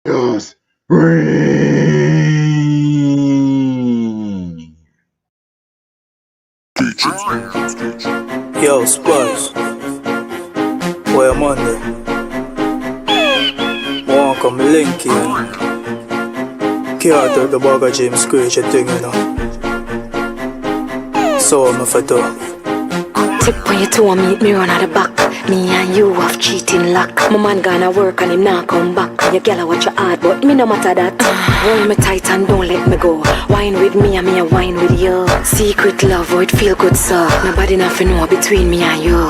Chaos reign. Yo, Spurs, where I'm under. Won't come link here. Can't take the bag of James Creature thing, you know. So I'm for do. Tip on your toe and meet me run at the back. Me and you have cheating luck. My man gonna work and him not come back. Your girl watch your hard but me no matter that. Hold me tight and don't let me go. Wine with me and me a wine with you. Secret love, oh it feel good so. Nobody nothing know between me and you.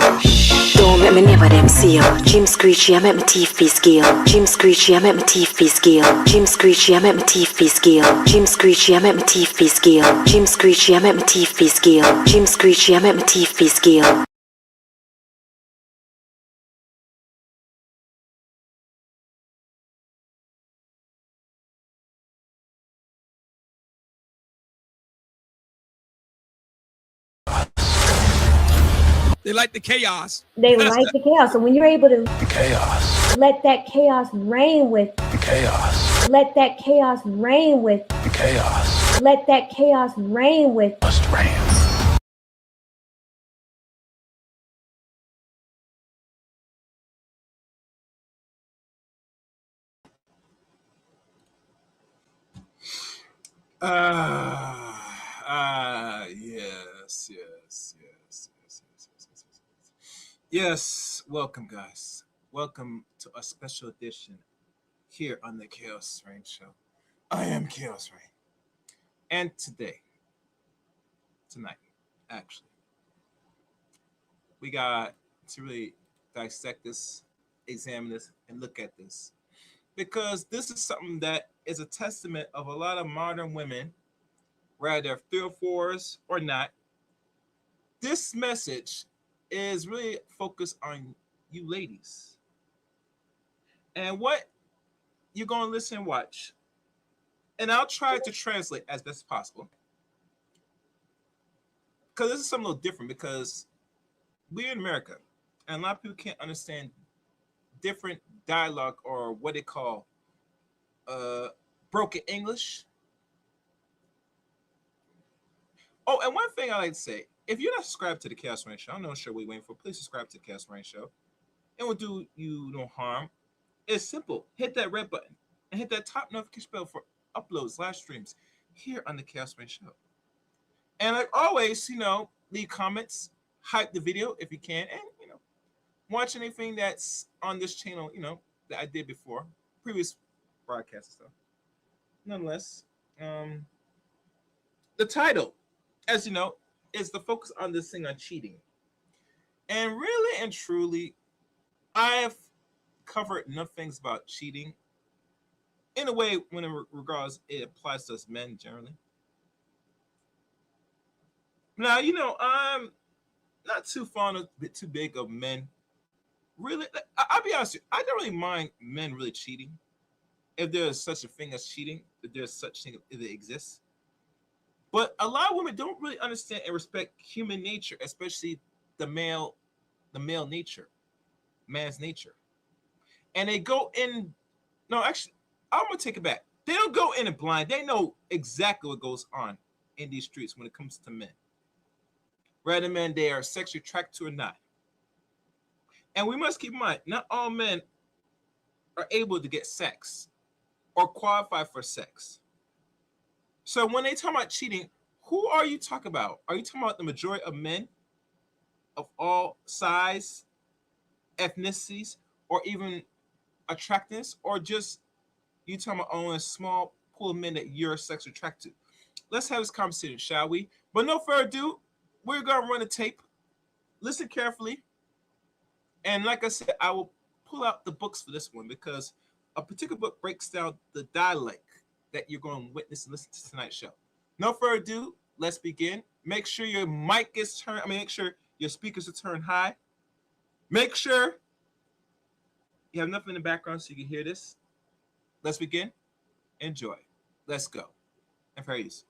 Don't make me never them see you. Jim Screechy, I make my teeth be scale. Jim Screechy, I make my teeth be scale. Jim Screechy, I make my teeth be scale. Jim Screechy, I make my teeth be scale. Jim Screechy, I make my teeth be scale. Jim Screechy, I make my teeth be scale. They like the chaos. They like the chaos. So when you're able to Chaos. let that chaos reign with, Chaos. let that chaos reign with, Chaos. let that chaos reign with. Must reign. Yes. Welcome, guys. Welcome to a special edition here on the Chaos Reign Show. I am Chaos Reign. And tonight, actually, we got to really dissect this, examine this, and look at this. Because this is something that is a testament of a lot of modern women, whether they're 304s or not. This message is really focused on you ladies. And what you're going to listen and watch. And I'll try to translate as best as possible. Because this is something a little different because we're in America. And a lot of people can't understand different dialogue or what they call broken English. Oh, and one thing I like to say, if you're not subscribed to the Chaos Rain Show, I'm not sure what you're waiting for, please subscribe to the Chaos Rain Show. It will do you no harm. It's simple. Hit that red button and hit that top notification bell for uploads, live streams here on the Chaos Rain Show. And like always, leave comments, hype the video if you can, and watch anything that's on this channel, that I did before, previous broadcasts and stuff. Nonetheless, the title, as you know, is the focus on this thing on cheating. And really and truly, I have covered enough things about cheating in a way when it regards it applies to us men generally. Now, I'm not too fond of too big of men. Really, I'll be honest with you, I don't really mind men really cheating. If there's such a thing as cheating, if there's such thing if it exists. But a lot of women don't really understand and respect human nature, especially the male nature, man's nature. And they go in. No, actually, I'm gonna take it back. They don't go in blind. They know exactly what goes on in these streets when it comes to men. Whether men they are sexually attracted to or not. And we must keep in mind, not all men are able to get sex or qualify for sex. So when they talk about cheating, who are you talking about? Are you talking about the majority of men of all size, ethnicities, or even attractiveness, or just you talking about only a small pool of men that you're sexually attracted to? Let's have this conversation, shall we? But no further ado, we're gonna run a tape. Listen carefully. And like I said, I will pull out the books for this one because a particular book breaks down the dialect that you're going to witness and listen to tonight's show. No further ado, let's begin. Make sure your mic is turned. Make sure your speakers are turned high. Make sure you have nothing in the background so you can hear this. Let's begin. Enjoy. Let's go. And fair use.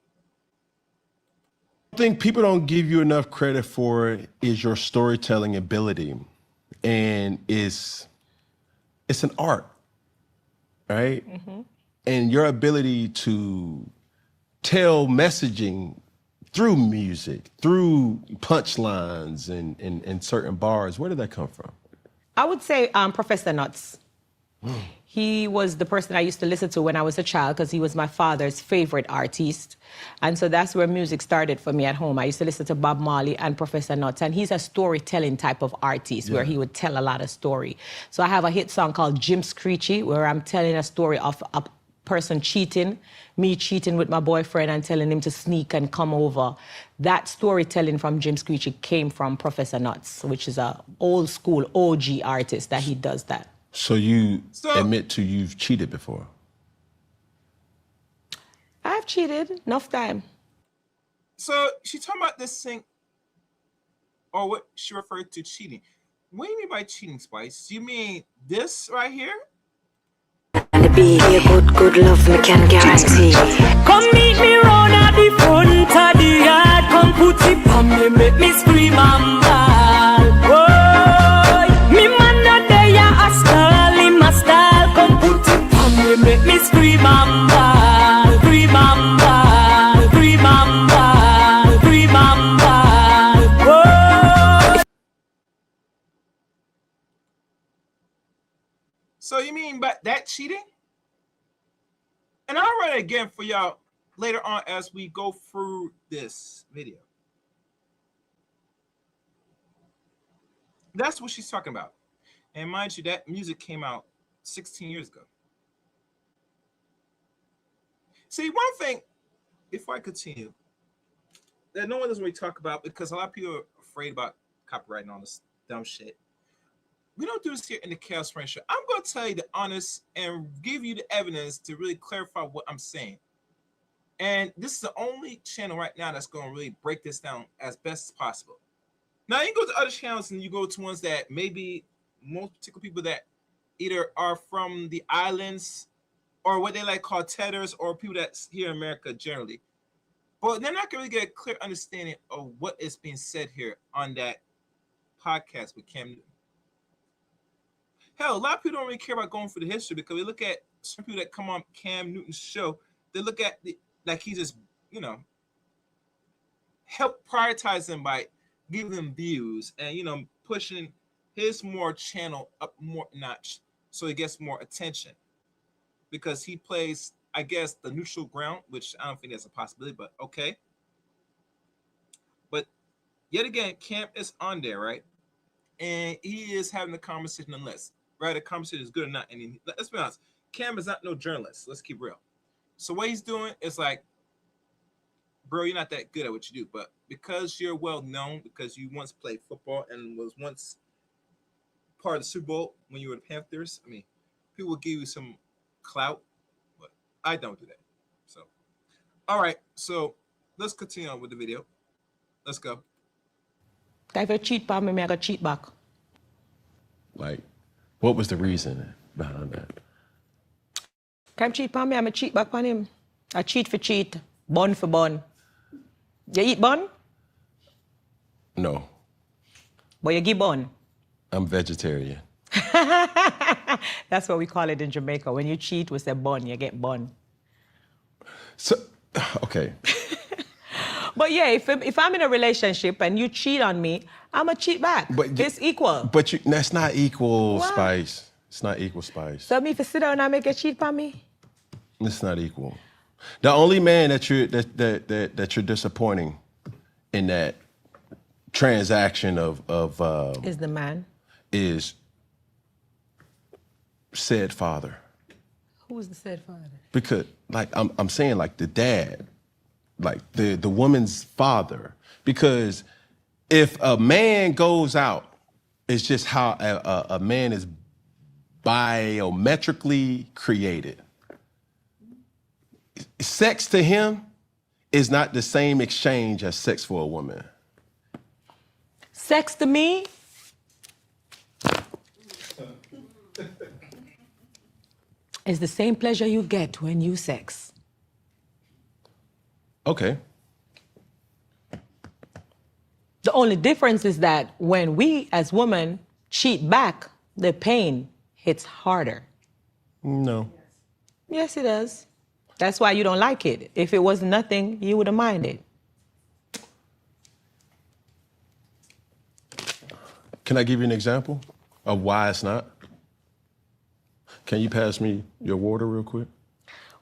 I think people don't give you enough credit for is your storytelling ability. And it's an art. right? And your ability to tell messaging through music, through punchlines and certain bars, where did that come from? I would say Professor Nuts. He was the person I used to listen to when I was a child because he was my father's favorite artist. And so that's where music started for me at home. I used to listen to Bob Marley and Professor Nuts. And he's a storytelling type of artist where he would tell a lot of story. So I have a hit song called Jim Screechy where I'm telling a story of a person cheating, me cheating with my boyfriend and telling him to sneak and come over. That storytelling from Jim Screechy came from Professor Nuts, which is a old school OG artist that he does that. So you admit to you've cheated before? I've cheated enough time. So she talking about this thing, or what she referred to cheating. What do you mean by cheating, Spice? You mean this right here? And the be a good love me can guarantee. Come meet me round at the front of the yard. Come put it on me, make me scream and bawl. Boy, me man not there, a style in my style. Come put it on me, make me scream and bawl. Scream and bawl, scream and bawl, scream and bawl. Boy. So you mean by that cheating? And I'll run it again for y'all later on as we go through this video. That's what she's talking about. And mind you, that music came out 16 years ago. See, one thing, before I continue, that no one doesn't really talk about because a lot of people are afraid about copyright and all this dumb shit. We don't do this here in the Chaos Rain Show. I'm going to tell you the honest and give you the evidence to really clarify what I'm saying. And this is the only channel right now that's going to really break this down as best as possible. Now, you can go to other channels and you go to ones that maybe most particular people that either are from the islands or what they like called tedders or people that's here in America generally. But they're not going to really get a clear understanding of what is being said here on that podcast with Cam Newton. Hell, a lot of people don't really care about going for the history because we look at some people that come on Cam Newton's show, they look at like he just, help prioritize them by giving them views and, pushing his more channel up more notch so he gets more attention because he plays, I guess, the neutral ground, which I don't think that's a possibility, but okay. But yet again, Cam is on there, right? And he is having a conversation nonetheless. Right, the conversation is good or not. And let's be honest, Cam is not no journalist. Let's keep real. So what he's doing is like, bro, you're not that good at what you do. But because you're well known, because you once played football and was once part of the Super Bowl when you were the Panthers, I mean, people will give you some clout, but I don't do that. So, all right. So let's continue on with the video. Let's go. If you cheat by me, I got cheat back. Like, what was the reason behind that? Can cheat by me, I'm a cheat back on him. I cheat for cheat, bun for bun. You eat bun? No. But you give bun? I'm vegetarian. That's what we call it in Jamaica. When you cheat, we say bun, you get bun. So, okay. But yeah, if I'm in a relationship and you cheat on me, I'm a cheat back. But it's equal. But that's not equal, What? Spice. It's not equal, Spice. So me if you sit down and make a cheat on me? It's not equal. The only man that you're disappointing in that transaction of Is the man. is said father. Who is the said father? Because like I'm saying like the dad, like the woman's father. Because if a man goes out, it's just how a man is biometrically created. Sex to him is not the same exchange as sex for a woman. Sex to me is the same pleasure you get when you sex. Okay. The only difference is that when we as women cheat back, the pain hits harder. No. Yes, it does. That's why you don't like it. If it was nothing, you wouldn't mind it. Can I give you an example of why it's not? Can you pass me your water real quick?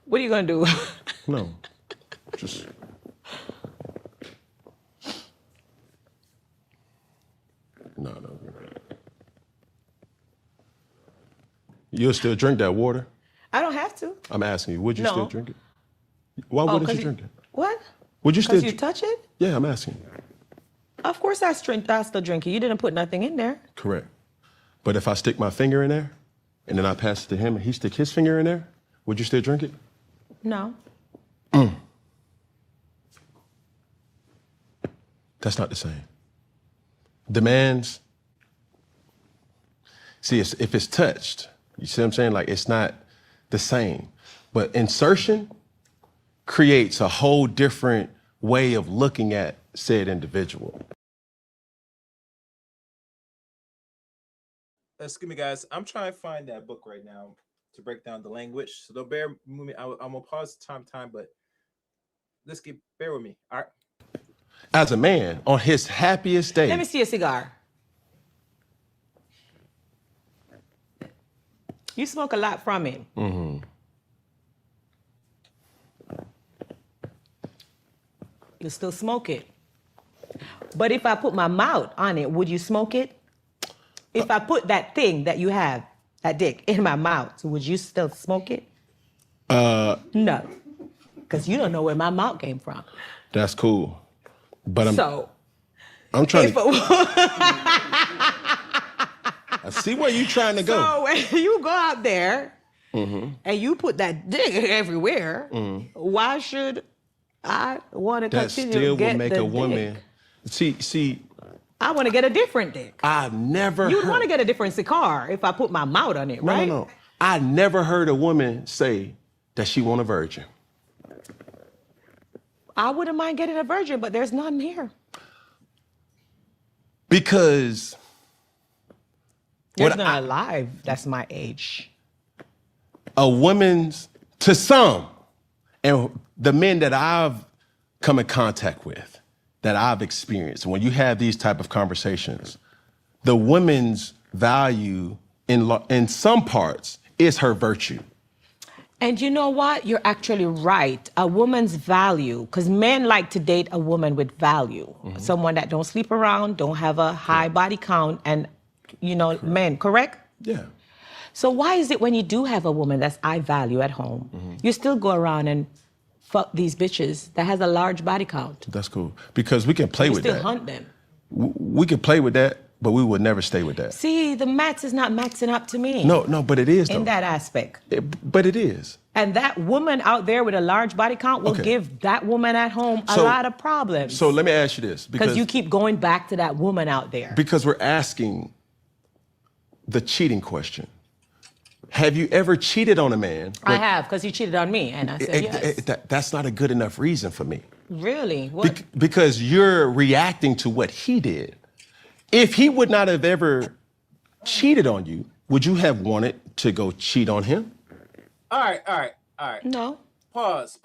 What are you gonna do? No, just. No. You'll still drink that water? I don't have to. I'm asking you, would you No. still drink it? Why Oh, wouldn't 'cause you drink it? What? Would you still? Because you touch it? Yeah, I'm asking you. Of course I still drink it. You didn't put nothing in there. Correct. But if I stick my finger in there, and then I pass it to him, and he stick his finger in there, would you still drink it? No. That's not the same. Demands. See, if it's touched, you see what I'm saying? Like, it's not the same. But insertion creates a whole different way of looking at said individual. Excuse me, guys. I'm trying to find that book right now to break down the language. So don't bear with me. I'm gonna pause time, but bear with me. All right. As a man, on his happiest day, Let me see a cigar. You smoke a lot from it. You still smoke it. But if I put my mouth on it, would you smoke it? If I put that thing that you have, that dick, in my mouth, would you still smoke it? No. Because you don't know where my mouth came from. that's cool. But I'm trying If to. I see where you're trying to go. So when you go out there and you put that dick everywhere, why should I want to That continue still to get will make the a woman. dick? See, I want to get a different dick. I've never You'd heard. want to get a different cigar if I put my mouth on it, right? No. I never heard a woman say that she want a virgin. I wouldn't mind getting a virgin, but there's none here. Because There's What none alive that's my age. a woman's, to some, and the men that I've come in contact with, that I've experienced, when you have these type of conversations, the woman's value in some parts is her virtue. And you know what? You're actually right. A woman's value, because men like to date a woman with value. Someone that don't sleep around, don't have a high body count, and, men, correct? Yeah. So why is it when you do have a woman that's I value at home, you still go around and fuck these bitches that has a large body count? That's cool. Because we can play You with still that. hunt them. We can play with that, but we would never stay with that. See, the maths is not maxing up to me. No, but it is, though. In that aspect. But it is. And that woman out there with a large body count will Okay. give that woman at home a So- lot of problems. So let me ask you this. Because you keep going back to that woman out there. Because we're asking the cheating question. Have you ever cheated on a man? I have, because he cheated on me, and I said yes. That's not a good enough reason for me. Really? What? Because you're reacting to what he did. If he would not have ever cheated on you, would you have wanted to go cheat on him? All right. No. Pause.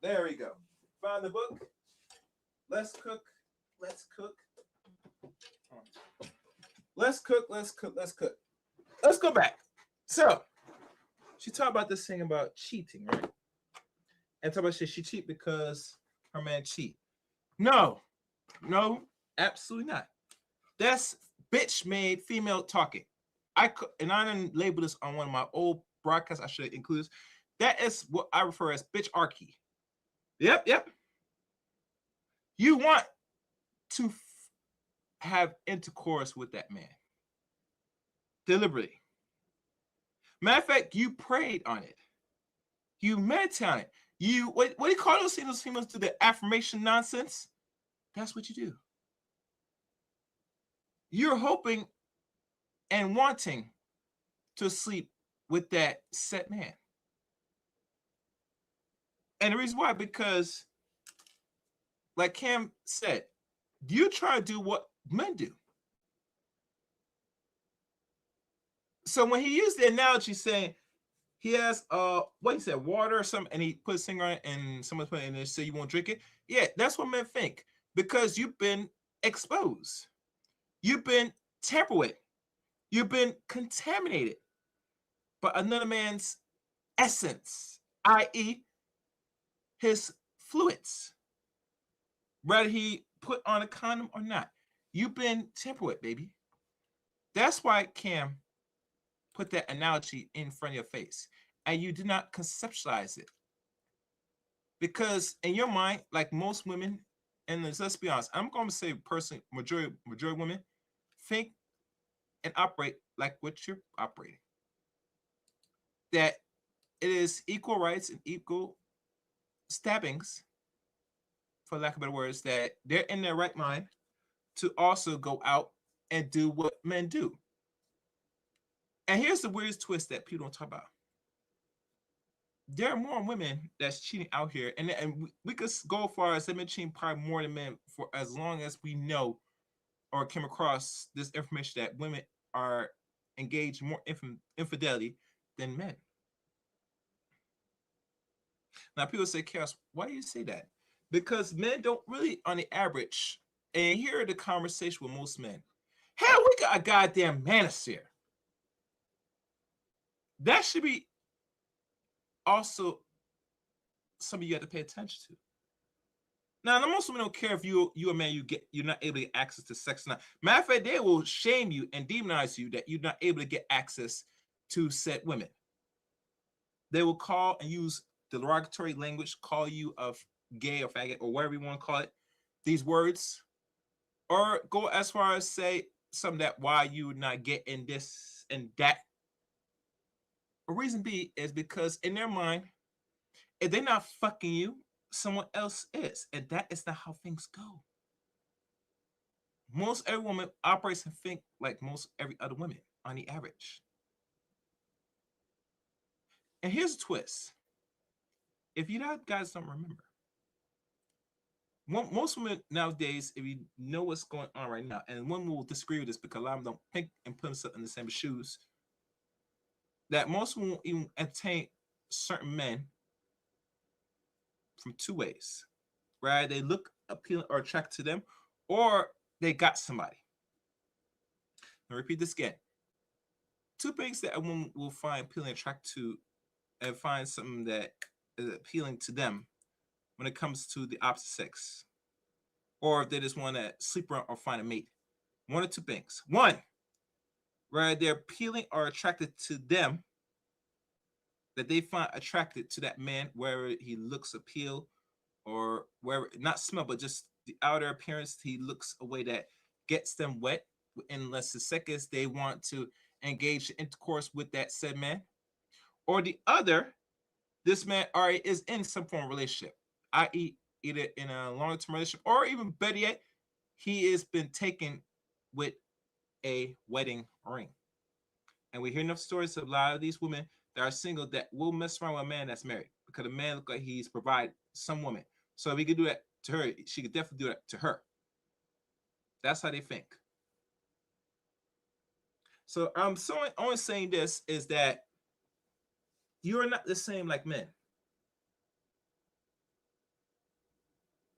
There we go. Found the book. Let's cook. Let's go back. So, she talked about this thing about cheating, right? And talk about she cheat because her man cheat. No, absolutely not. That's bitch made female talking. I didn't label this on one of my old broadcasts. I should include this. That is what I refer as bitcharchy. Yep. You want to have intercourse with that man deliberately. Matter of fact, you prayed on it. You meditated on it. What do you call those females do the affirmation nonsense? That's what you do. You're hoping and wanting to sleep with that set man. And the reason why, because like Cam said, you try to do what men do. So when he used the analogy saying, He has what he said, water or something, and he put a singer on it, and someone put it in there, so you won't drink it. Yeah, that's what men think because you've been exposed, you've been tampered with, you've been contaminated by another man's essence, i.e., his fluids, whether he put on a condom or not. You've been tampered with, baby. That's why Cam put that analogy in front of your face, and you did not conceptualize it. Because in your mind, like most women, and let's be honest, I'm going to say personally, majority women think and operate like what you're operating. That it is equal rights and equal stabbings, for lack of better words, that they're in their right mind to also go out and do what men do. And here's the weirdest twist that people don't talk about. There are more women that's cheating out here, and we could go as far as they've been cheating probably more than men for as long as we know or came across this information that women are engaged in more infidelity than men. Now people say, Chaos, why do you say that? Because men don't really, on the average, and hear the conversation with most men. Hell, we got a goddamn manosphere. That should be also something you have to pay attention to. Now, most women don't care if you a man, you're not able to get access to sex or not. Matter of fact, they will shame you and demonize you that you're not able to get access to said women. They will call and use derogatory language, call you a gay or faggot or whatever you want to call it, these words, or go as far as say something that why you not getting this and that. A reason B is because in their mind, if they're not fucking you, someone else is, and that is not how things go. Most every woman operates and think like most every other woman on the average. And here's a twist. If you guys don't remember, most women nowadays, if you know what's going on right now, and women will disagree with this because a lot of them don't think and put themselves in the same shoes, that most women won't even entertain certain men from two ways, right? They look appealing or attracted to them, or they got somebody. Now repeat this again. Two things that a woman will find appealing, attracted to, and find something that is appealing to them when it comes to the opposite sex, or if they just want to sleep around or find a mate. One or two things. One, right? They're appealing or attracted to them, that they find attracted to that man, wherever he looks appeal, or wherever, not smell, but just the outer appearance, he looks a way that gets them wet. Unless the seconds they want to engage in intercourse with that said man. Or the other, this man already is in some form of relationship, i.e., either in a long-term relationship, or even better yet, he has been taken with a wedding ring. And we hear enough stories of a lot of these women that are single that will mess around with a man that's married because the man looks like he's provided some woman. So if he could do that to her, she could definitely do that to her. That's how they think. So I'm only saying this is that you are not the same like men.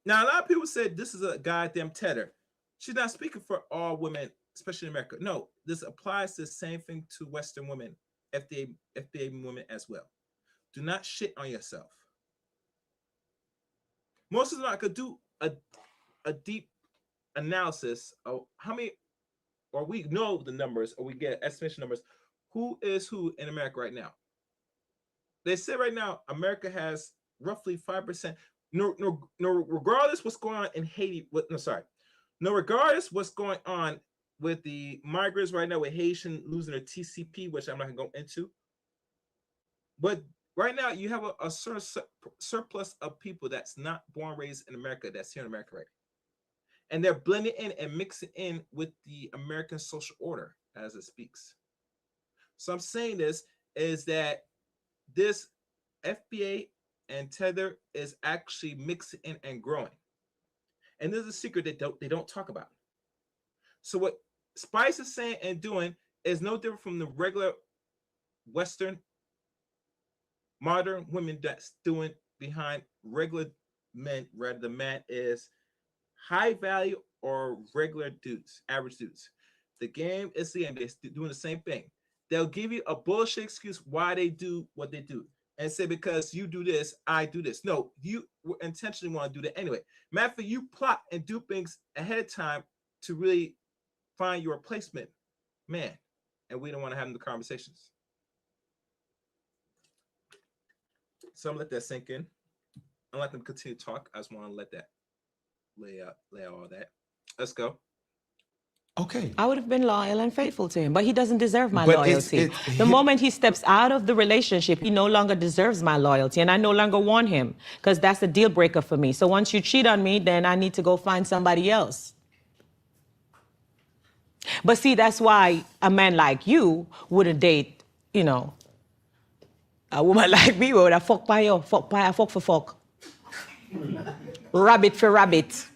Now, a lot of people said this is a goddamn tether. She's not speaking for all women, especially in America. No, this applies to the same thing to Western women, FBA women as well. Do not shit on yourself. Most of them could do a deep analysis of how many, or we know the numbers, or we get estimation numbers, who is who in America right now. They say right now, America has roughly 5%. No, regardless what's going on in Haiti, regardless what's going on with the migrants right now, with Haitian losing their TCP, which I'm not gonna go into. But right now, you have a certain surplus of people that's not born, raised in America, that's here in America, right? And they're blending in and mixing in with the American social order as it speaks. So I'm saying this is that this FBA and Tether is actually mixing in and growing. And there's a secret they don't talk about. So what Spice is saying and doing is no different from the regular Western modern women that's doing behind regular men, rather the man is high value or regular dudes, average dudes. The game is the game. They're doing the same thing. They'll give you a bullshit excuse why they do what they do and say, because you do this, I do this. No, you intentionally want to do that anyway. Matter of fact, you plot and do things ahead of time to really find your replacement man. And we don't want to have the conversations. So I'm gonna let that sink in. I'll let them continue to talk. I just want to let that lay out all that. Let's go. Okay. I would have been loyal and faithful to him, but he doesn't deserve my But loyalty. The moment he steps out of the relationship, he no longer deserves my loyalty, and I no longer want him, because that's a deal breaker for me. So once you cheat on me, then I need to go find somebody else. But see, that's why a man like you wouldn't date, you know, a woman like me would have fuck by you, fuck for fuck. Rabbit for rabbit.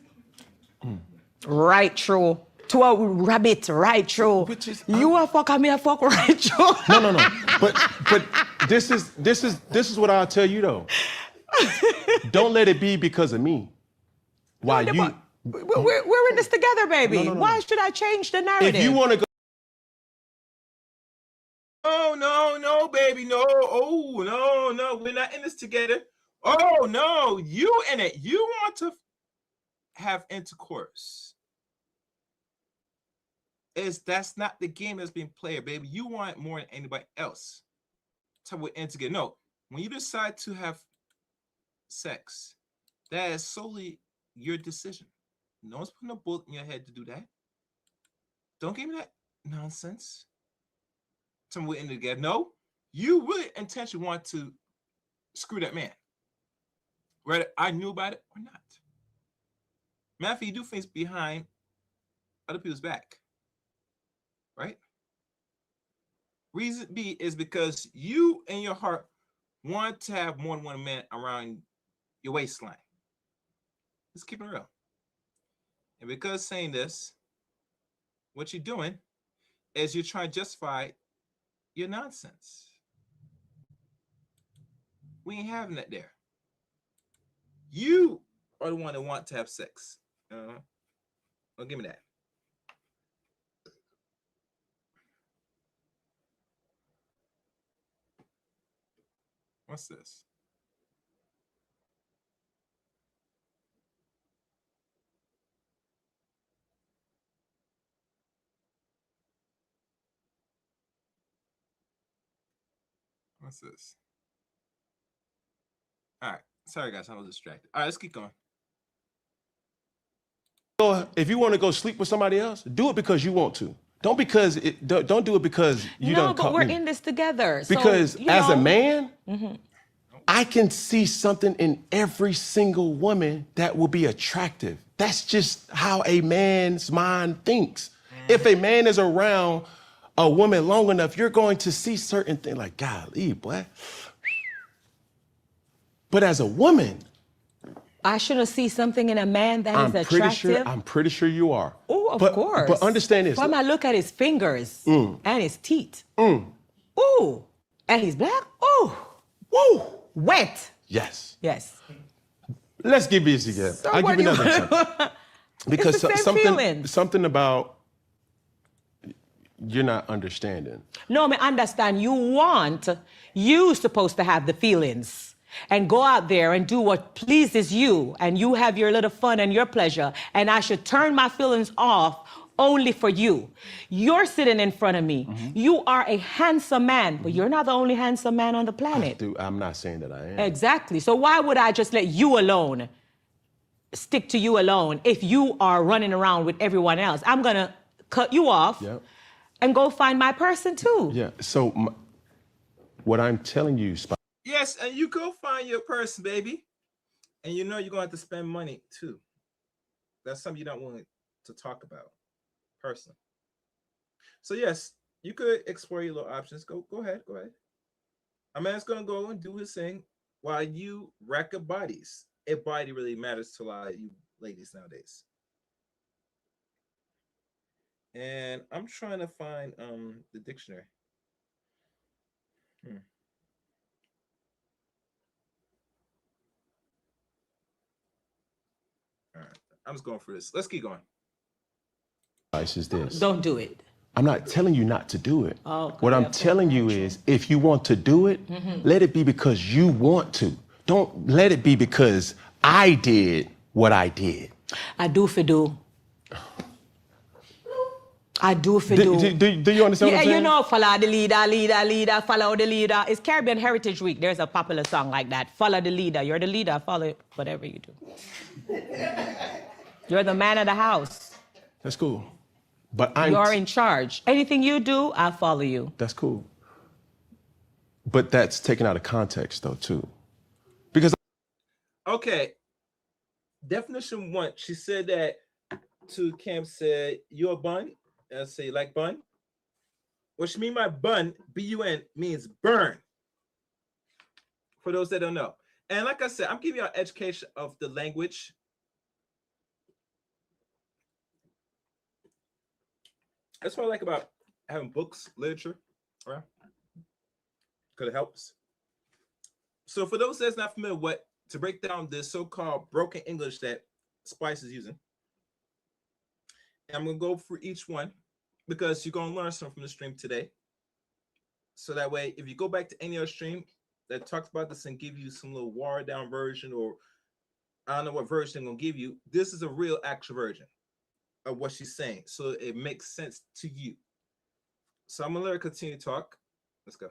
Right through. To a rabbit right through. Which is, you a fuck and me a fuck right through. No. But this is what I'll tell you though. Don't let it be because of me. Why No, you? We're in this together, baby. No. Why should I change the narrative? If you want to go. No, baby, no. Oh, no, we're not in this together. Oh, no, you in it. You want to have intercourse. That's not the game that's being played, baby. You want more than anybody else. So we're in together. No, when you decide to have sex, that is solely your decision. No one's putting a bullet in your head to do that. Don't give me that nonsense. Tell me we're in together. No, you really intentionally want to screw that man. Whether I knew about it or not. Matter of fact, you do things behind other people's back. Right? Reason B is because you in your heart want to have more than one man around your waistline. Let's keep it real. And because saying this, what you're doing is you're trying to justify your nonsense. We ain't having that there. You are the one that want to have sex. Well, give me that. What's this? What's this? All right. Sorry, guys. I was distracted. All right, let's keep going. If you want to go sleep with somebody else, do it because you want to. Don't do it because you don't. No, but we're in this together. Because so, as a man, I can see something in every single woman that will be attractive. That's just how a man's mind thinks. If a man is around a woman long enough, you're going to see certain things like, golly, boy. But as a woman, I shouldn't see something in a man that is attractive. I'm pretty sure you are. Oh, of course. But understand this. When I look at his fingers and his teeth. Ooh, and he's black. Ooh, woo, wet. Yes. Yes. Let's get busy again. So I'll give you another example. Because It's the same something about you're not understanding. No, I understand. You supposed to have the feelings and go out there and do what pleases you, and you have your little fun and your pleasure, and I should turn my feelings off only for you. You're sitting in front of me. You are a handsome man, but you're not the only handsome man on the planet. I'm not saying that I am. Exactly. So why would I just let you alone, stick to you alone, if you are running around with everyone else? I'm going to cut you off and go find my person too. Yeah. So what I'm telling you, Yes, and you go find your person, baby. And you know you're going to have to spend money too. That's something you don't want to talk about personally. So yes, you could explore your little options. Go ahead. A man's going to go and do his thing while you rack up bodies. If body really matters to a lot of you ladies nowadays. And I'm trying to find the dictionary. I'm just going for this. Let's keep going. Advice is this. Don't do it. I'm not telling you not to do it. Oh, What I'm okay. telling you is, if you want to do it, let it be because you want to. Don't let it be because I did what I did. I do for do. I do for do. Do you understand what I'm saying? You know, follow the leader, follow the leader. It's Caribbean Heritage Week. There's a popular song like that. Follow the leader. You're the leader. Follow whatever you do. You're the man of the house. That's cool. But You're in charge. Anything you do, I'll follow you. That's cool. But that's taken out of context, though, too. Because Okay. Definition 1. She said that to Cam said, "You're a bun." And I say, like bun? What she mean by bun, B-U-N, means burn. For those that don't know. And like I said, I'm giving you an education of the language. That's what I like about having books, literature, right? Because it helps. So for those that's not familiar, to break down this so-called broken English that Spice is using, and I'm going to go for each one because you're going to learn something from the stream today. So that way, if you go back to any other stream that talks about this and give you some little watered down version, or I don't know what version I'm going to give you, this is a real actual version of what she's saying. So it makes sense to you. So I'm going to let her continue to talk. Let's go.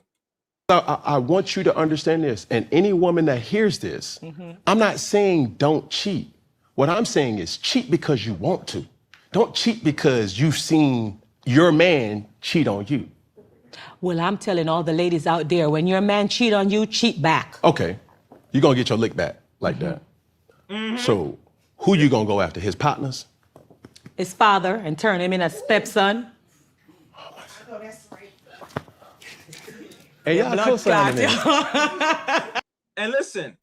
I want you to understand this. And any woman that hears this, I'm not saying don't cheat. What I'm saying is cheat because you want to. Don't cheat because you've seen your man cheat on you. Well, I'm telling all the ladies out there, when your man cheat on you, cheat back. Okay, you're gonna get your lick back like that. So who you gonna go after? His partners? His father, and turn him in a stepson. Hey, y'all co-signing this. And listen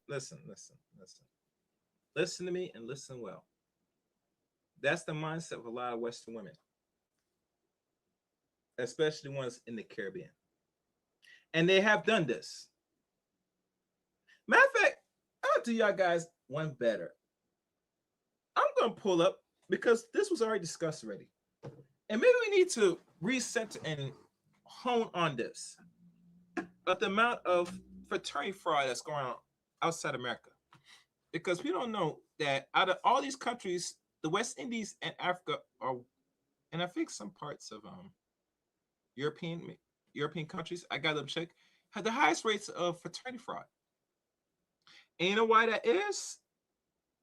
to me and listen well. That's the mindset of a lot of Western women, especially ones in the Caribbean. And they have done this. Matter of fact, I'll do y'all guys one better. I'm going to pull up, because this was already discussed already. And maybe we need to recenter and hone on this. But the amount of fraternity fraud that's going on outside America. Because we don't know that out of all these countries, the West Indies and Africa are, and I think some parts of European countries, I got them check, have the highest rates of fraternity fraud. And you know why that is?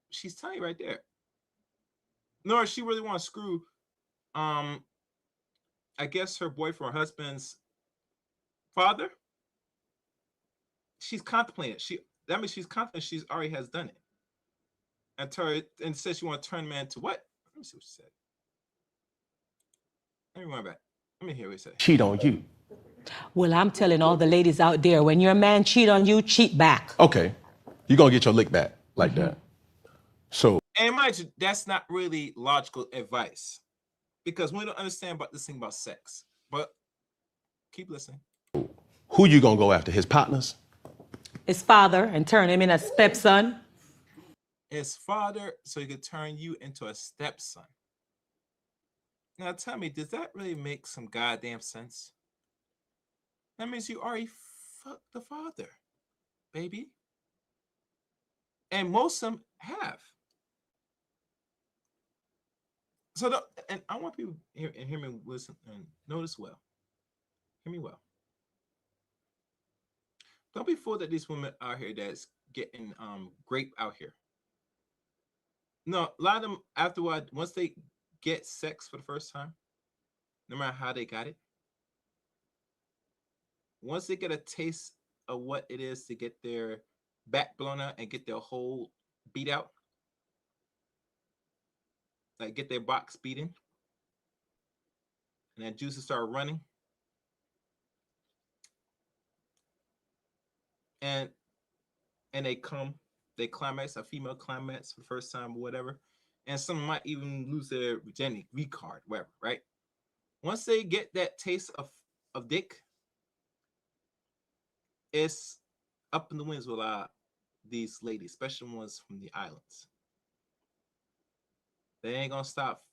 She's telling you right there. Nor she really want to screw, I guess her boyfriend or husband's father. She's contemplating. That means she's confident she's already has done it. And says she want to turn man to what? Let me see what she said. Let me run back. Let me hear what he said. Cheat on you. Well, I'm telling all the ladies out there, when your man cheat on you, cheat back. Okay, you're gonna get your lick back like that. So, and mind you, that's not really logical advice, because we don't understand about this thing about sex. But keep listening. who you gonna go after? His partners? His father, and turn him in a stepson. His father, so he could turn you into a stepson. Now tell me, does that really make some goddamn sense? That means you already fucked the father, baby. And most of them have. So, and I want people hear me listen and notice well. Hear me well. Don't be fooled that these women out here that's getting grape out here. No, a lot of them, after a while, once they get sex for the first time, no matter how they got it, once they get a taste of what it is to get their back blown out and get their whole beat out, like get their box beaten, and that juices start running, and they climax, a female climax for the first time or whatever, and some might even lose their virginity, V-card, whatever, right? Once they get that taste of dick, it's up in the winds with a lot of these ladies, especially ones from the islands. They ain't gonna stop.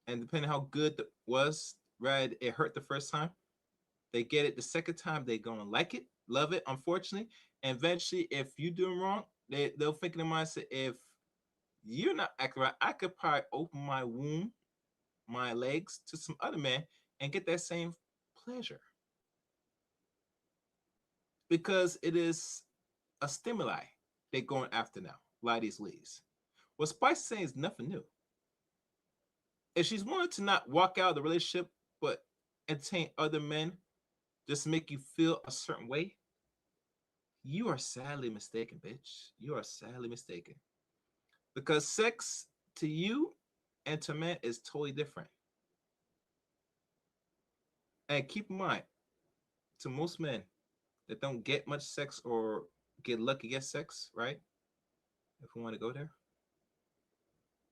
And depending how good it was, right, it hurt the first time. They get it the second time, they're gonna like it, love it, unfortunately. And eventually, if you doing wrong, they'll think in their mindset, if you're not acting right, I could probably open my womb, my legs to some other man and get that same pleasure. Because it is a stimuli they're going after now, a lot of these ladies. What Spice is saying is nothing new. If she's willing to not walk out of the relationship, but entertain other men just to make you feel a certain way, you are sadly mistaken, bitch. You are sadly mistaken. Because sex to you and to men is totally different. And keep in mind, to most men that don't get much sex or get lucky get sex, right? If we want to go there,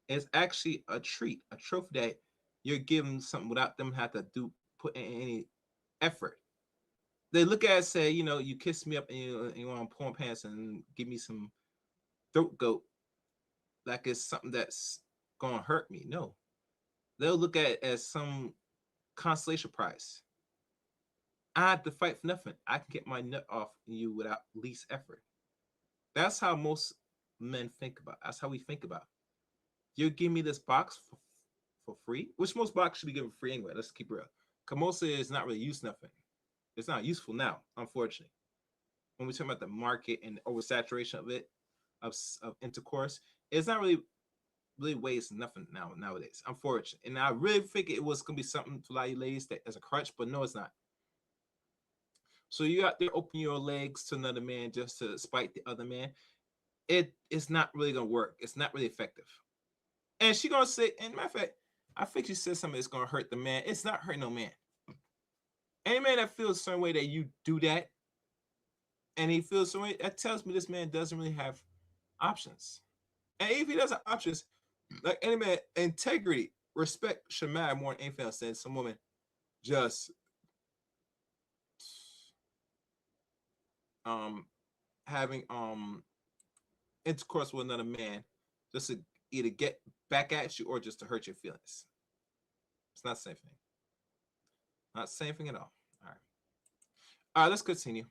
it's actually a treat, a trophy that you're giving something without them have to put in any effort. They look at it and say, you know, you kiss me up and you want to pull on pants and give me some throat goat like it's something that's gonna hurt me. No, they'll look at it as some consolation prize. I have to fight for nothing. I can get my nut off you without least effort. That's how most men think about. That's how we think about. You give me this box for free, which most boxes should be given free anyway. Let's keep it real. Camosa is not really used nothing. It's not useful now, unfortunately. When we talk about the market and oversaturation of it, of intercourse, it's not really waste nothing nowadays, unfortunately. And I really think it was gonna be something to a lot of you ladies that as a crutch, but no, it's not. So you out there open your legs to another man just to spite the other man. It's not really gonna work. It's not really effective. And she gonna say, and matter of fact, I think she said something that's gonna hurt the man. It's not hurting no man. Any man that feels a certain way that you do that, and he feels some way, that tells me this man doesn't really have options. And if he doesn't have options, like any man, integrity, respect should matter more than anything else. Than some woman just having intercourse with another man just to either get back at you or just to hurt your feelings. It's not the same thing. Not the same thing at all. All right, let's continue.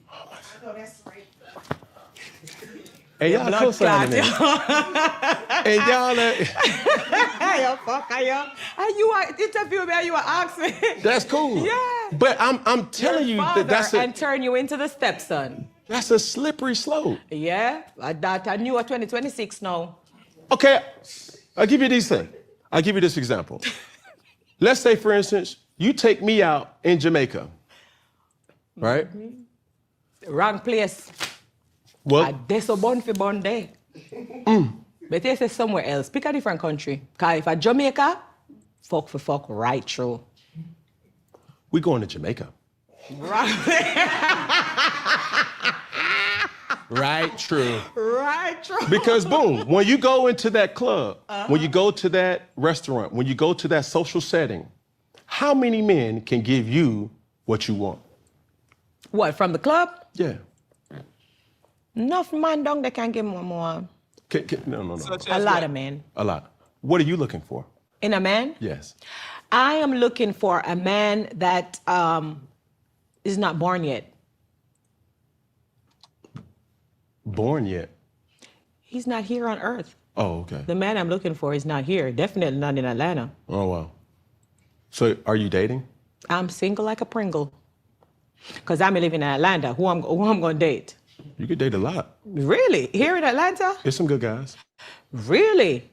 I know that's right. And y'all co-signing it. And y'all Yo, fuck, yo. And you are interviewing me and you are asking. That's cool. Yeah. But I'm telling you that that's and turn you into the stepson. That's a slippery slope. Yeah, that I knew at 2026 now. Okay, I'll give you these things. I'll give you this example. Let's say, for instance, you take me out in Jamaica, right? Mm-hmm. Wrong place. Well, There's a bun for bun there. But they say somewhere else. Pick a different country. Because if I Jamaica, fuck for fuck right through. we going to Jamaica. Right, true. Right, true. Because boom, when you go into that club, when you go to that restaurant, when you go to that social setting, how many men can give you what you want? What, from the club? Yeah. Enough man down they can give one more. No. A lot of men. A lot. What are you looking for? In a man? Yes. I am looking for a man that is not born yet. Born yet? He's not here on earth. Oh, okay. The man I'm looking for is not here. Definitely not in Atlanta. Oh, wow. So are you dating? I'm single like a Pringle. Because I'm living in Atlanta. Who I'm going to date? You could date a lot. Really? Here in Atlanta? There's some good guys. Really?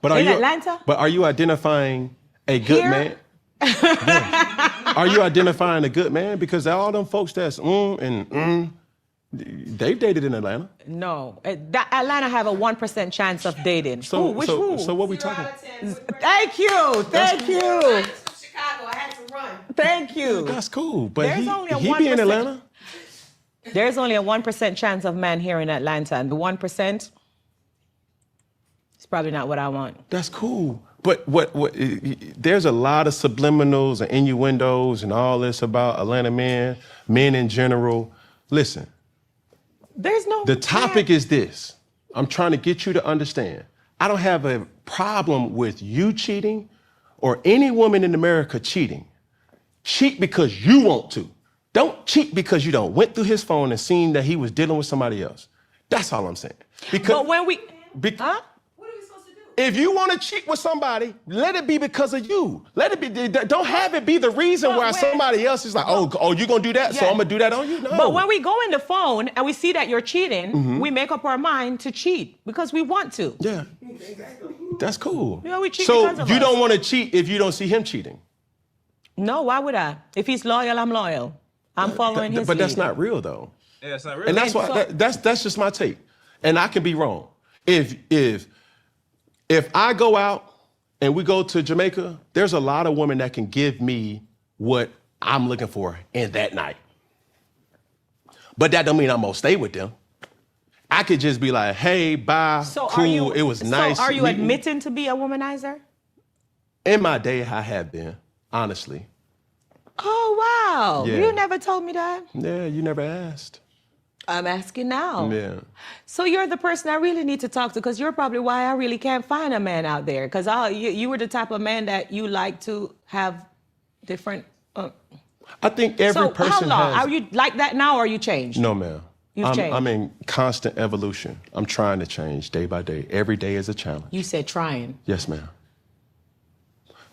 But in Atlanta? But are you identifying a good Here? man? Yeah. Are you identifying a good man? Because all them folks that's they've dated in Atlanta. No. Atlanta have a 1% chance of dating. So, Which so what we talking? Thank you. Thank you. Chicago, I had to run. Thank you. That's cool. But There's only a he be in 1%. Atlanta? There's only a 1% chance of man here in Atlanta, and the 1% is probably not what I want. That's cool. But what there's a lot of subliminals and innuendos and all this about Atlanta men in general. Listen, There's no. The topic is this. I'm trying to get you to understand. I don't have a problem with you cheating or any woman in America cheating. Cheat because you want to. Don't cheat because you don't went through his phone and seen that he was dealing with somebody else. That's all I'm saying. Because But when we. Huh? if you want to cheat with somebody, let it be because of you. Let it be. Don't have it be the reason But why when- somebody else is like, oh, you're gonna do that, so Yeah. I'm gonna do that on you. No. But when we go in the phone and we see that you're cheating, we make up our mind to cheat because we want to. yeah, that's cool. Yeah, we cheat so because of you us. don't want to cheat if you don't see him cheating. No, why would I? If he's loyal, I'm loyal. I'm following his But that's lead. not real though. Yeah, it's not real. And that's why so- that's just my take. And I can be wrong. If I go out and we go to Jamaica, there's a lot of women that can give me what I'm looking for in that night. But that don't mean I'm gonna stay with them. I could just be like, hey, bye, So cool, are you, it was nice. So are you meeting. admitting to be a womanizer? In my day, I have been, honestly. Oh, wow. Yeah. You never told me that. Yeah, you never asked. I'm asking now. Yeah. So you're the person I really need to talk to because you're probably why I really can't find a man out there because you were the type of man that you like to have different... I think every so person how long? has... Are you like that now or are you changed? No, ma'am. You've changed. I'm in constant evolution. I'm trying to change day by day. Every day is a challenge. You said trying. Yes, ma'am.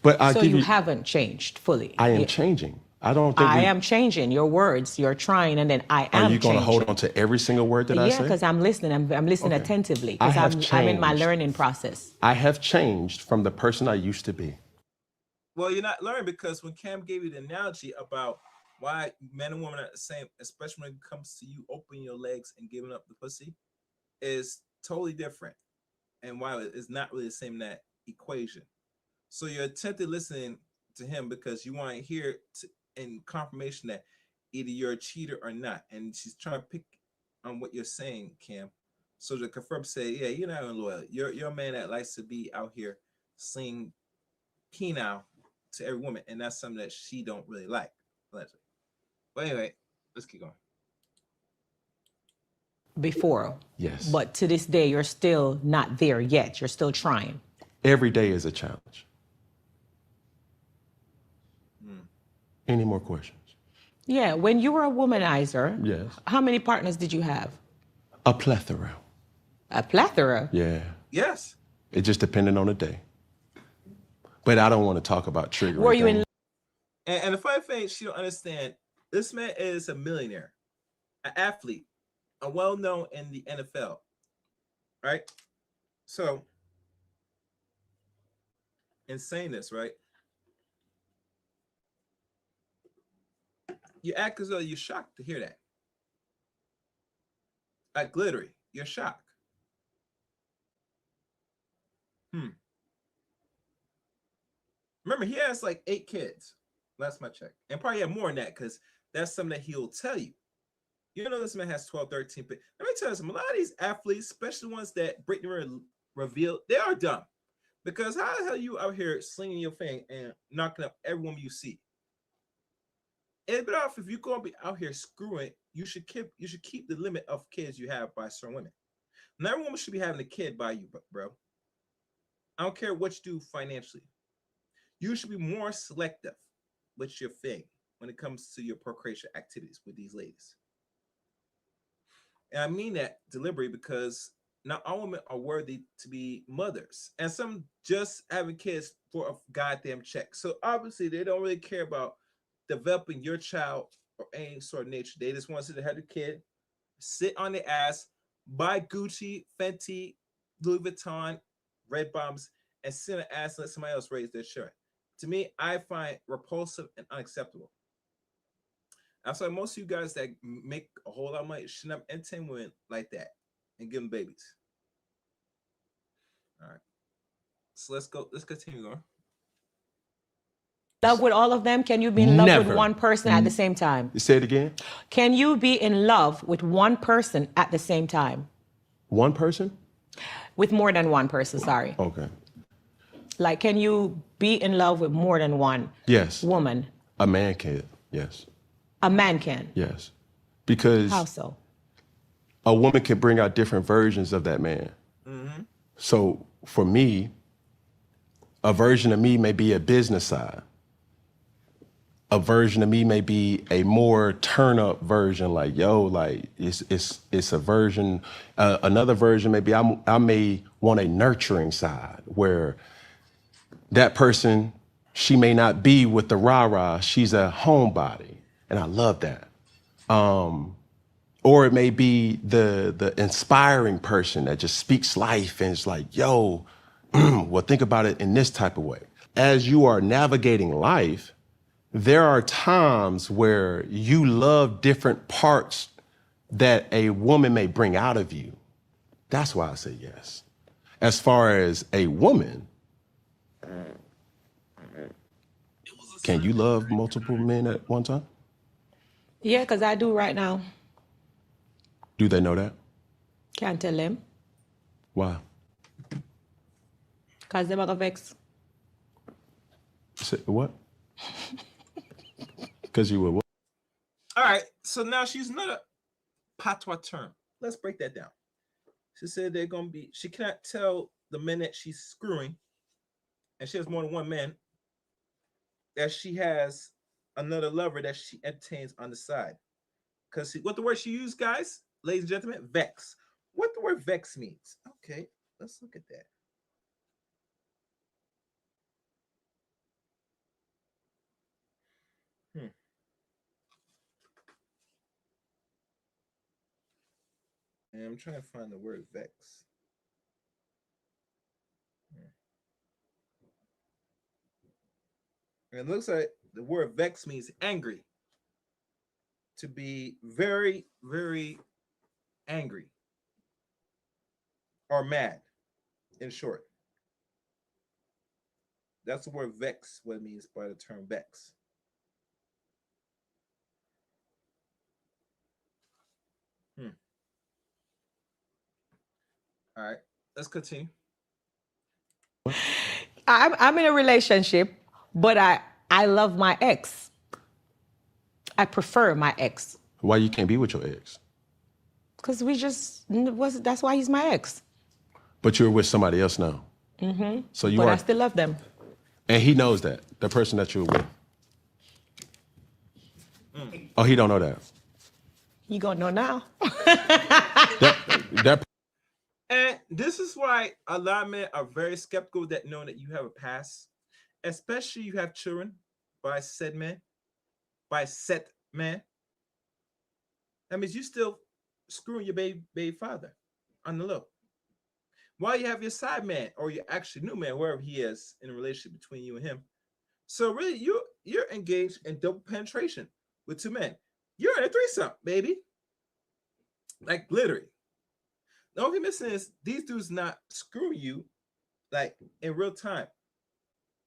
But I So give you you... haven't changed fully. I am changing. I don't think I am changing your words. You're trying, and then I am. Are you going to changing. hold on to every single word that I say? Yeah, because I'm listening. I'm listening Okay. attentively I because have I'm in my changed. learning process. I have changed from the person I used to be. Well, you're not learning because when Cam gave you the analogy about why men and women are the same, especially when it comes to you opening your legs and giving up the pussy, is totally different. And why it's not really the same in that equation. So you're attempting listening to him because you want to hear in confirmation that either you're a cheater or not. And she's trying to pick on what you're saying, Cam. So to confirm, say, yeah, you're not loyal. You're a man that likes to be out here sling penile to every woman, and that's something that she don't really like. Allegedly. But anyway, let's keep going. Before. Yes. But to this day, you're still not there yet. You're still trying. Every day is a challenge. Any more questions? Yeah. When you were a womanizer, Yes. how many partners did you have? A plethora. A plethora. Yeah. Yes. It just depended on the day. But I don't want to talk about triggering. Were you in? things. And the funny thing, she don't understand. This man is a millionaire, an athlete, a well-known in the NFL. Right? So, in saying this, right? You act as though you're shocked to hear that. Like glittery, you're shocked. Remember, he has like 8 kids. Last my check. And probably have more than that because that's something that he'll tell you. You know, this man has 12, 13. Let me tell you something. A lot of these athletes, especially the ones that Brittany revealed, they are dumb. Because how the hell are you out here slinging your thing and knocking up every woman you see? It'd be off if you're going to be out here screwing. You should keep the limit of kids you have by certain women. Not every woman should be having a kid by you, bro. I don't care what you do financially. You should be more selective with your thing when it comes to your procreation activities with these ladies. And I mean that deliberately because not all women are worthy to be mothers. And some just having kids for a goddamn check. So obviously they don't really care about developing your child or any sort of nature. They just want to have a kid, sit on their ass, buy Gucci, Fenty, Louis Vuitton, Red Bombs, and sit on their ass and let somebody else raise their children. To me, I find repulsive and unacceptable. That's why most of you guys that make a whole lot of money should not entertain women like that and give them babies. All right. So let's go. Let's continue going. Love with all of them? Can you be in love with Never. one person at the same time? Say it again. Can you be in love with one person at the same time? One person? With more than one person, sorry. Okay. Like, can you be in love with more than one Yes. woman? A man can. Yes. A man can. Yes. Because How so? a woman can bring out different versions of that man. So for me, a version of me may be a business side. A version of me may be a more turn up version, like, yo, like it's a version. Another version maybe I may want a nurturing side where that person, she may not be with the rah-rah, she's a homebody. And I love that. Or it may be the inspiring person that just speaks life and it's like, yo, well, think about it in this type of way. As you are navigating life, there are times where you love different parts that a woman may bring out of you. That's why I say yes. As far as a woman, can you love multiple men at one time? Yeah, because I do right now. Do they know that? Can't tell them. Why? Because they're gonna vex. Say, what? Because you were what? All right, so now she's not a patois term. Let's break that down. She said they're gonna be. She cannot tell the men that she's screwing, and she has more than one man, that she has another lover that she entertains on the side. Because what the word she used, guys, ladies and gentlemen, vex. What the word vex means? Okay, let's look at that. And I'm trying to find the word vex. And it looks like the word vex means angry. To be very, very angry or mad, in short. That's the word vex, what it means by the term vex. All right, let's continue. I'm in a relationship, but I love my ex. I prefer my ex. Why you can't be with your ex? Because that's why he's my ex. But you're with somebody else now. Mm-hmm. So you But are. I still love them. And he knows that, the person that you're with. Oh, he don't know that. You gonna know now. That And this is why a lot of men are very skeptical that knowing that you have a past, especially you have children by said man, by set man. That means you still screwing your baby father on the low. While you have your side man or your actually new man, wherever he is in a relationship between you and him. So really, you're engaged in double penetration with two men. You're in a threesome, baby. Like literally. The only thing missing is these dudes not screw you like in real time,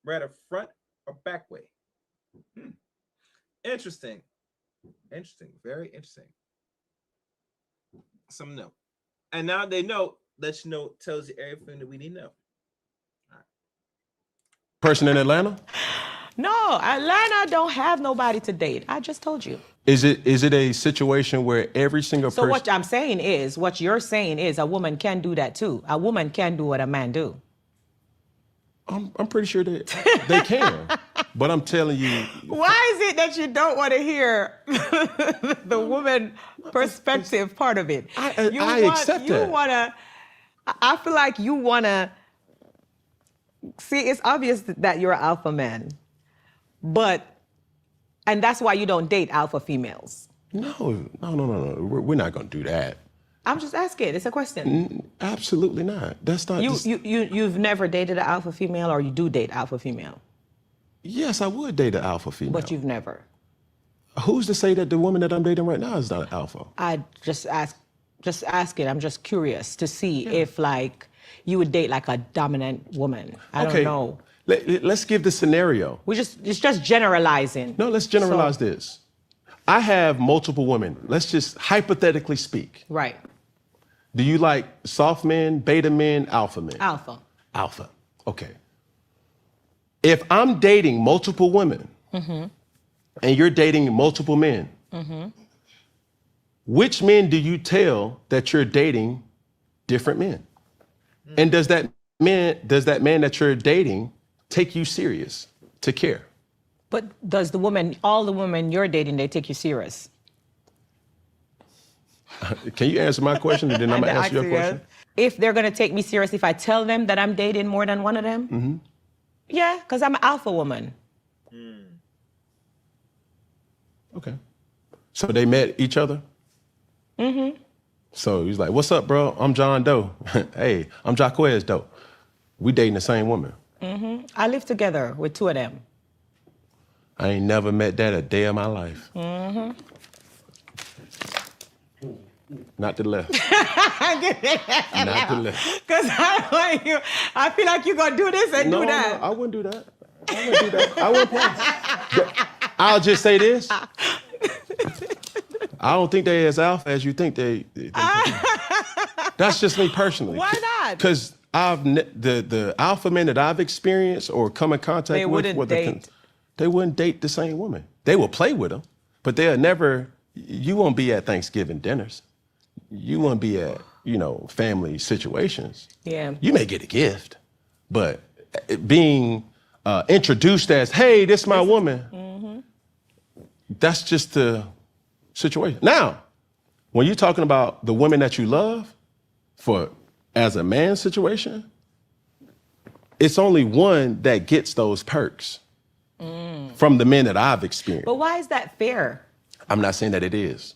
rather front or back way. Interesting. Interesting. Very interesting. Some know. And now they know, lets you know, tells you everything that we need to know. All right. person in Atlanta? No, Atlanta don't have nobody to date. I just told you. Is it a situation where every single So person? what I'm saying is, what you're saying is a woman can do that too. A woman can do what a man do. I'm pretty sure they can. But I'm telling you. Why is it that you don't want to hear the woman perspective part of it? I accept that. I feel like you want to. See, it's obvious that you're an alpha man. And that's why you don't date alpha females. No. We're not going to do that. I'm just asking. It's a question. Absolutely not. That's not. You've never dated an alpha female, or you do date alpha female? Yes, I would date an alpha female. But you've never. Who's to say that the woman that I'm dating right now is not an alpha? I just ask it. I'm just curious to see if like you would date like a dominant woman. I don't know. Let's give the scenario. It's just generalizing. No, let's generalize this. I have multiple women. Let's just hypothetically speak. Right. Do you like soft men, beta men, alpha men? Alpha. Alpha. Okay. If I'm dating multiple women and you're dating multiple men, which men do you tell that you're dating different men? And does that man that you're dating take you serious to care? But does all the women you're dating, they take you serious? Can you answer my question and then I'm gonna answer your question? If they're gonna take me serious, if I tell them that I'm dating more than one of them, yeah, because I'm an alpha woman. Okay. So they met each other? So he's like, what's up, bro? I'm John Doe. Hey, I'm Jaquez Doe. We dating the same woman. I live together with two of them. I ain't never met that a day of my life. Not the left. Not the left. Because I feel like you're gonna do this and do that. No, I wouldn't do that. I wouldn't do that. I wouldn't play. I'll just say this. I don't think they as alpha as you think they That's just me personally. Why not? Because the alpha men that I've experienced or come in contact They with, wouldn't date. They wouldn't date the same woman. They will play with them, but they'll never. You won't be at Thanksgiving dinners. You won't be at family situations. Yeah. You may get a gift, but being introduced as, hey, this is my woman. That's just the situation. Now, when you're talking about the women that you love, as a man situation, it's only one that gets those perks from the men that I've experienced. But why is that fair? I'm not saying that it is.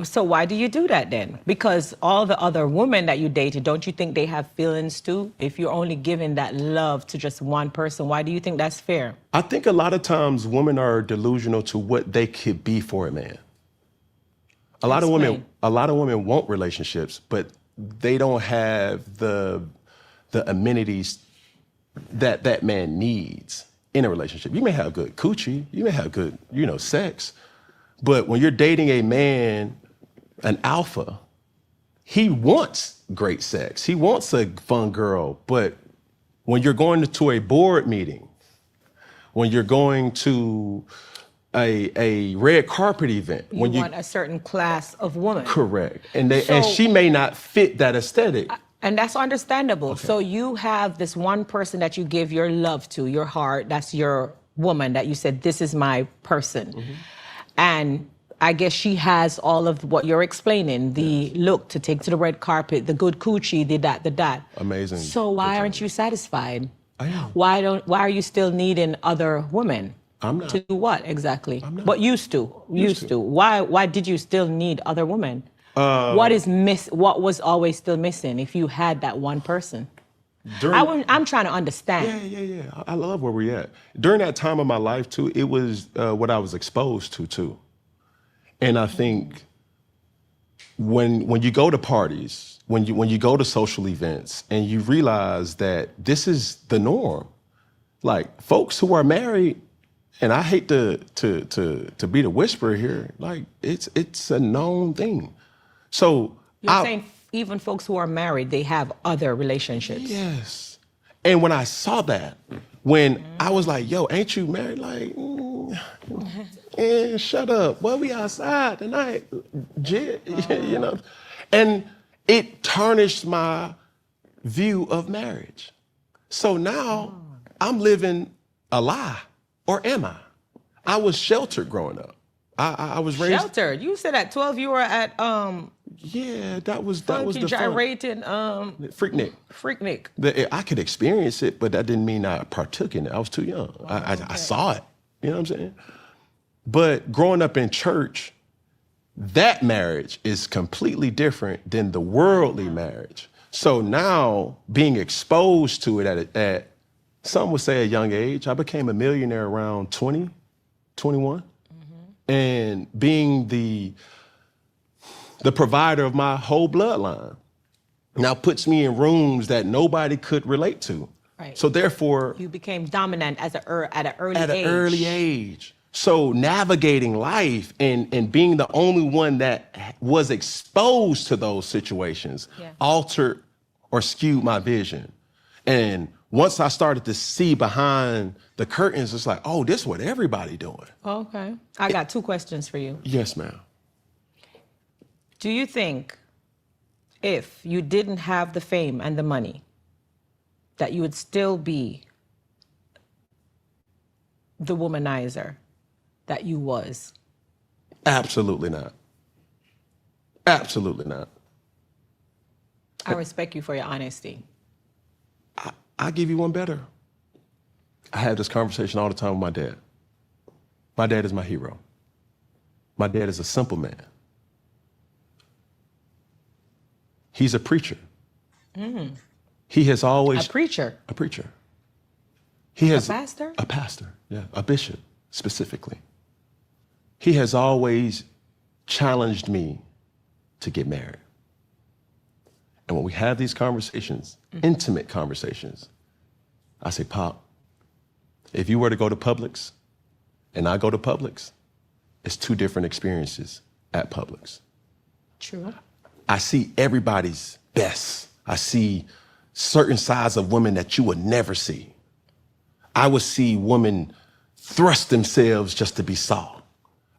So why do you do that then? Because all the other women that you dated, don't you think they have feelings too? If you're only giving that love to just one person, why do you think that's fair? I think a lot of times women are delusional to what they could be for a man. A lot of women want relationships, but they don't have the amenities that man needs in a relationship. You may have good coochie, you may have good, sex, but when you're dating a man, an alpha, he wants great sex. He wants a fun girl. But when you're going to a board meeting, when you're going to a red carpet event, You want a certain class of woman. Correct. And she may not fit that aesthetic. And that's understandable. Okay. So you have this one person that you give your love to, your heart, that's your woman that you said, this is my person. And I guess she has all of what you're explaining, the look to take to the red carpet, the good coochie, the that. Amazing. So why aren't you satisfied? I am. Why are you still needing other women? I'm not. To do what exactly? I'm not. But used to. Why did you still need other women? What was always still missing if you had that one person? I'm trying to understand. Yeah. I love where we're at. During that time of my life, too, it was what I was exposed to, too. And I think when you go to parties, when you go to social events, and you realize that this is the norm, like folks who are married, and I hate to be the whisperer here, like it's a known thing. So you're saying even folks who are married, they have other relationships. Yes. And when I saw that, when I was like, yo, ain't you married? Like, shut up. Well, we outside tonight. And it tarnished my view of marriage. So now I'm living a lie. Or am I? I was sheltered growing up. I was raised sheltered. You said at 12 you were at yeah, that was the gyrating Freaknik. I could experience it, but that didn't mean I partook in it. I was too young. I saw it. You know what I'm saying? But growing up in church, that marriage is completely different than the worldly marriage. So now being exposed to it at some would say a young age, I became a millionaire around 20, 21. And being the provider of my whole bloodline now puts me in rooms that nobody could relate to. Right. So therefore, you became dominant at an early age. At an early age. So navigating life and being the only one that was exposed to those situations altered or skewed my vision. And once I started to see behind the curtains, it's like, oh, this is what everybody doing. Okay. I got two questions for you. Yes, ma'am. Do you think if you didn't have the fame and the money, that you would still be the womanizer that you was? Absolutely not. Absolutely not. I respect you for your honesty. I'll give you one better. I have this conversation all the time with my dad. My dad is my hero. My dad is a simple man. He's a preacher. He has always... A preacher? A preacher. He has... A pastor? A pastor, yeah. A bishop, specifically. He has always challenged me to get married. And when we have these conversations, intimate conversations, I say, Pop, if you were to go to Publix and I go to Publix, it's two different experiences at Publix. True. I see everybody's best. I see certain sides of women that you would never see. I would see women thrust themselves just to be saw.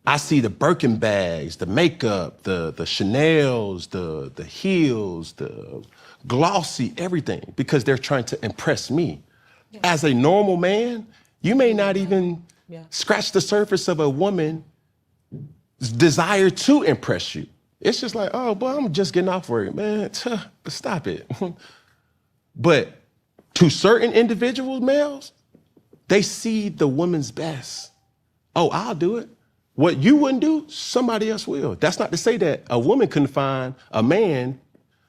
I see the Birkin bags, the makeup, the Chanels, the heels, the glossy, everything, because they're trying to impress me. Yeah. As a normal man, you may not even scratch the surface of a woman's desire to impress you. It's just like, oh, boy, I'm just getting off work, man. Stop it. But to certain individuals, males, they see the woman's best. Oh, I'll do it. What you wouldn't do, somebody else will. That's not to say that a woman couldn't find a man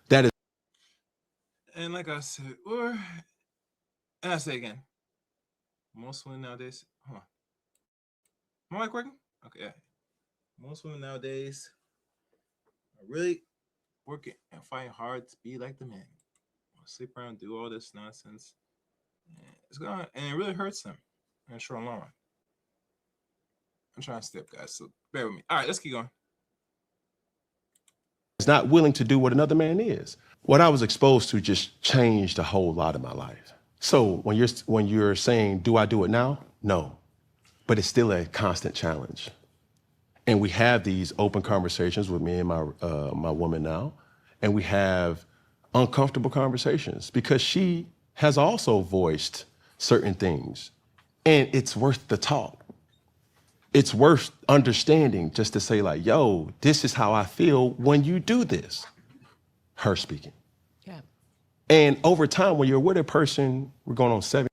that is. And like I said, and I say again, most women nowadays, am I working? Okay, yeah. Most women nowadays are really working and fighting hard to be like the man. Sleep around and do all this nonsense. It's gone, and it really hurts them in the short long run. I'm trying to step, guys, so bear with me. All right, let's keep going. Is not willing to do what another man is. What I was exposed to just changed a whole lot of my life. So when you're saying, do I do it now? No, but it's still a constant challenge. And we have these open conversations with me and my woman now, and we have uncomfortable conversations because she has also voiced certain things, and it's worth the talk. It's worth understanding just to say like, yo, this is how I feel when you do this. Her speaking. Yeah. And over time, when you're with a person, we're going on 7.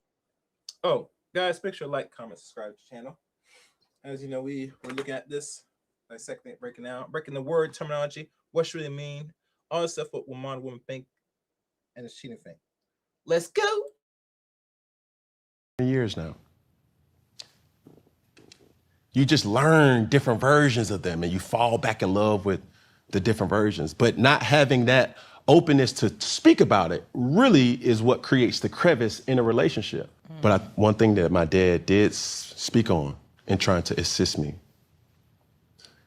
Oh, guys, make sure to like, comment, subscribe to the channel. As you know, we're looking at this, dissecting it, breaking the word terminology, what's really mean, all the stuff what modern women think, and the cheating thing. Let's go. Years now. You just learn different versions of them and you fall back in love with the different versions. But not having that openness to speak about it really is what creates the crevice in a relationship. But one thing that my dad did speak on in trying to assist me,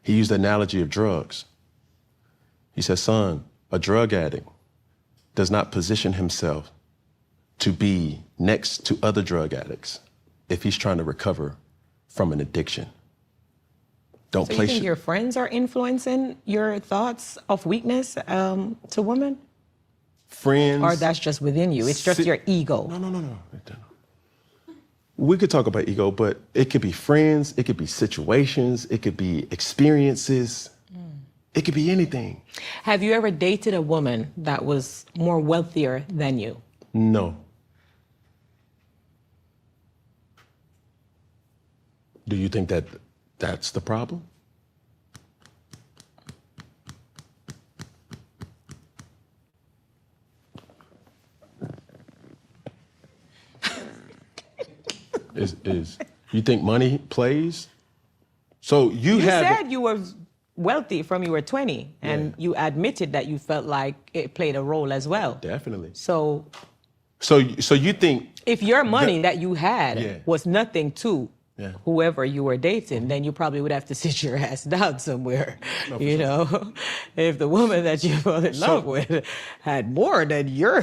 he used the analogy of drugs. He said, son, a drug addict does not position himself to be next to other drug addicts if he's trying to recover from an addiction. Don't So place you think your friends are influencing your thoughts of weakness to women? friends. Or that's just within you? It's just your ego? No. We could talk about ego, but it could be friends, it could be situations, it could be experiences, it could be anything. Have you ever dated a woman that was more wealthier than you? No. Do you think that that's the problem? Is you think money plays? So you said you were wealthy from you were 20, and you admitted that you felt like it played a role as well. Definitely. So you think if your money that you had Yeah. was nothing to Yeah. whoever you were dating, then you probably would have to sit your ass down somewhere. You know, if the woman that you fell in love with had more than your.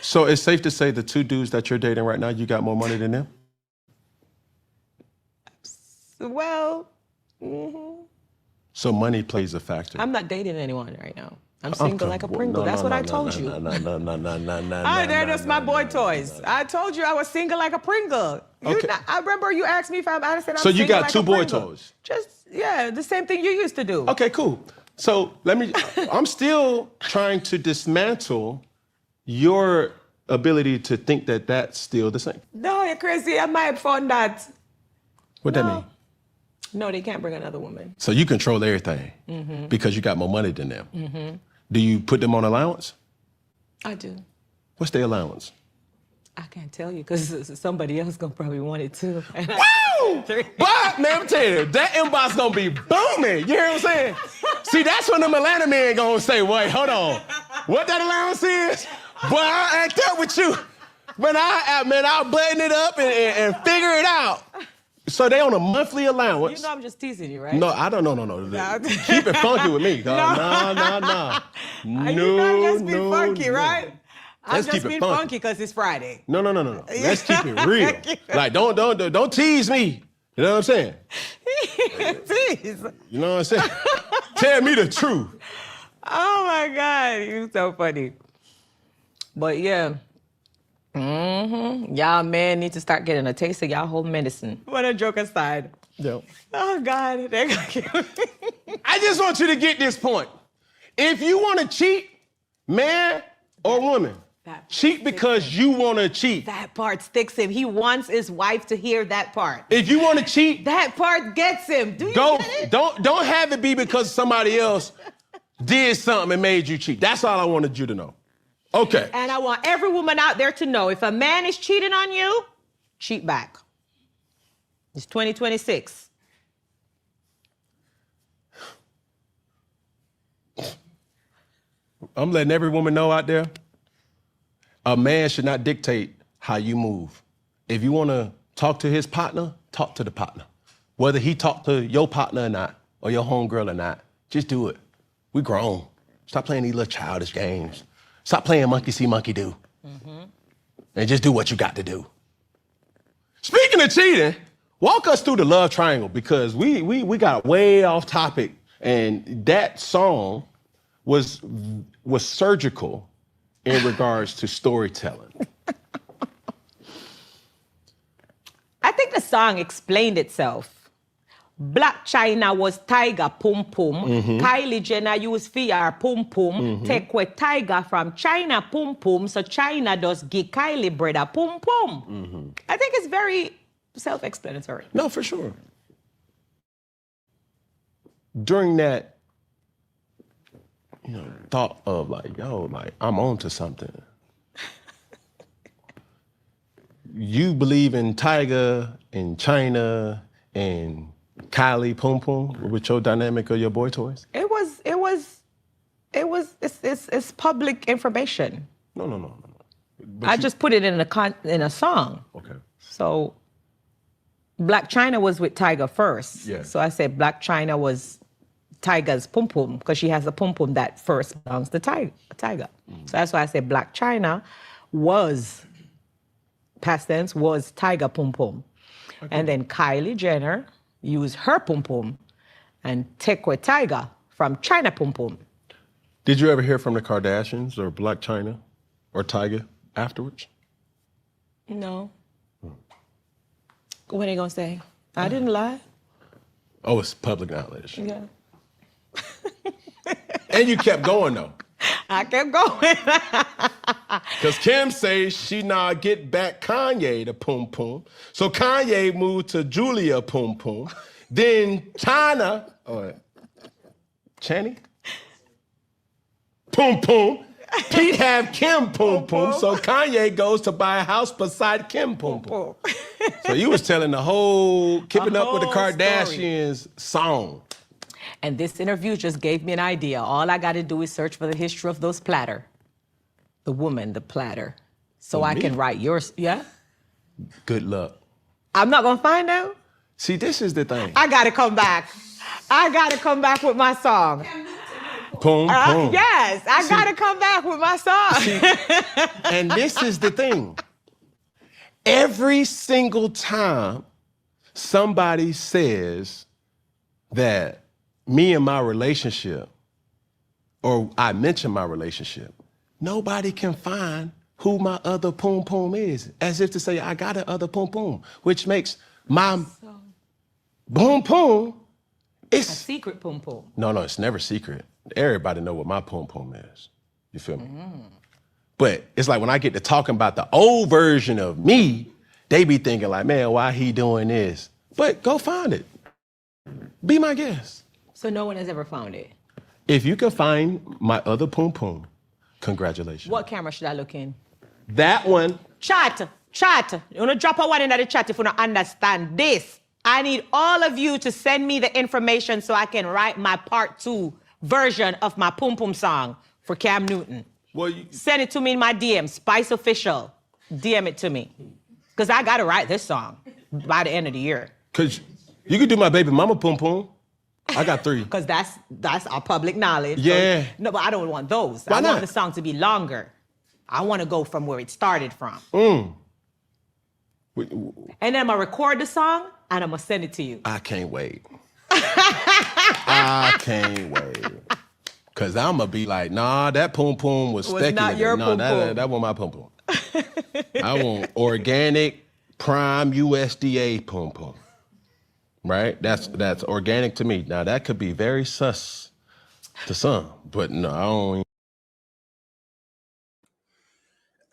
So it's safe to say the two dudes that you're dating right now, you got more money than them? Well, So money plays a factor. I'm not dating anyone right now. I'm single like a Pringle. That's what I told you. They're just my boy toys. I told you I was single like a Pringle. Okay. I remember you asked me if I said I'm So you single got like two a boy Pringle. toys. Just, yeah, the same thing you used to do. Okay, cool. So I'm still trying to dismantle your ability to think that that's still the same. No, you're crazy. I might have found that. What that mean? No, they can't bring another woman. So you control everything because you got more money than them. Do you put them on allowance? I do. What's their allowance? I can't tell you because somebody else gonna probably want it too. Woo! But man, I'm telling you, that inbox gonna be booming. You hear what I'm saying? See, that's when them Atlanta men gonna say, wait, hold on. What that allowance is? Boy, I'll act up with you. I'll button it up and figure it out. So they on a monthly allowance. You know I'm just teasing you, right? No, I don't know. Keep it funky with me. No. You know I'm just being funky, right? I'm Let's just keep it being funky. funky because it's Friday. No. Let's keep it real. Like, don't tease me. You know what I'm saying? Tease. You know what I'm saying? Tell me the truth. Oh my God, you're so funny. But yeah. Y'all men need to start getting a taste of y'all whole medicine. What a joke aside. Yeah. Oh God, they're gonna kill me. I just want you to get this point. If you want to cheat, man or woman, cheat because you want to cheat. That part sticks him. He wants his wife to hear that part. If you want to cheat, That part gets him. Do you get it? don't have it be because somebody else did something and made you cheat. That's all I wanted you to know. Okay. And I want every woman out there to know, if a man is cheating on you, cheat back. It's 2026. I'm letting every woman know out there, a man should not dictate how you move. If you want to talk to his partner, talk to the partner. Whether he talk to your partner or not, or your homegirl or not, just do it. We grown. Stop playing these little childish games. Stop playing monkey see, monkey do. And just do what you got to do. Speaking of cheating, walk us through the love triangle because we got way off topic, and that song was surgical in regards to storytelling. I think the song explained itself. Black China was Tiger Pum Pum. Kylie Jenner used VR Pum Pum. Take away Tiger from China Pum Pum. So China does give Kylie brother Pum Pum. I think it's very self-explanatory. No, for sure. During that, thought of I'm on to something. You believe in Tiger and China and Kylie Pum Pum with your dynamic of your boy toys? It's public information. No. I just put it in a song. Okay. So Black China was with Tiger first. Yeah. So I said Black China was Tiger's Pum Pum because she has a Pum Pum that first belongs to Tiger. So that's why I said Black China was, past tense, was Tiger Pum Pum. Okay. And then Kylie Jenner used her Pum Pum and take away Tiger from China Pum Pum. Did you ever hear from the Kardashians or Black China or Tiger afterwards? No. What are they gonna say? I didn't lie. Oh, it's public knowledge. Yeah. And you kept going though. I kept going. Because Kim says she not get back Kanye to Pum Pum. So Kanye moved to Julia Pum Pum. Then China, Channy? Pum Pum. Pete have Kim Pum Pum. So Kanye goes to buy a house beside Kim Pum Pum. So you was telling the whole Keeping Up with the Kardashians song. And this interview just gave me an idea. All I got to do is search for the history of those platter. The woman, the platter. So I can write yours. Yeah? Good luck. I'm not going to find out? See, this is the thing. I got to come back. I got to come back with my song. Pum, pum. Yes, I got to come back with my song. And this is the thing. Every single time somebody says that me and my relationship, or I mention my relationship, nobody can find who my other poom poom is, as if to say I got a other poom poom, which makes my boom poom. A secret poom poom. No, it's never secret. Everybody know what my poom poom is. You feel me? But it's like when I get to talking about the old version of me, they be thinking like, man, why he doing this? But go find it. Be my guest. So no one has ever found it. If you can find my other poom poom, congratulations. What camera should I look in? That one. Chat. You wanna drop a one in the chat if you don't understand this. I need all of you to send me the information so I can write my part 2 version of my Poom Poom song for Cam Newton. Well, send it to me in my DM, Spice Official. DM it to me. Because I gotta write this song by the end of the year. Because you could do my baby mama poom poom. I got 3. Because that's our public knowledge. Yeah. So, no, but I don't want those. Why I not? want the song to be longer. I want to go from where it started from. And then I'm gonna record the song and I'm gonna send it to you. I can't wait. I can't wait. Cause I'm gonna be like, nah, that poom poom was speculative. Not your poom poom. That was my poom poom. I want organic, prime USDA poom poom. Right? That's organic to me. Now that could be very sus to some, but no, I don't.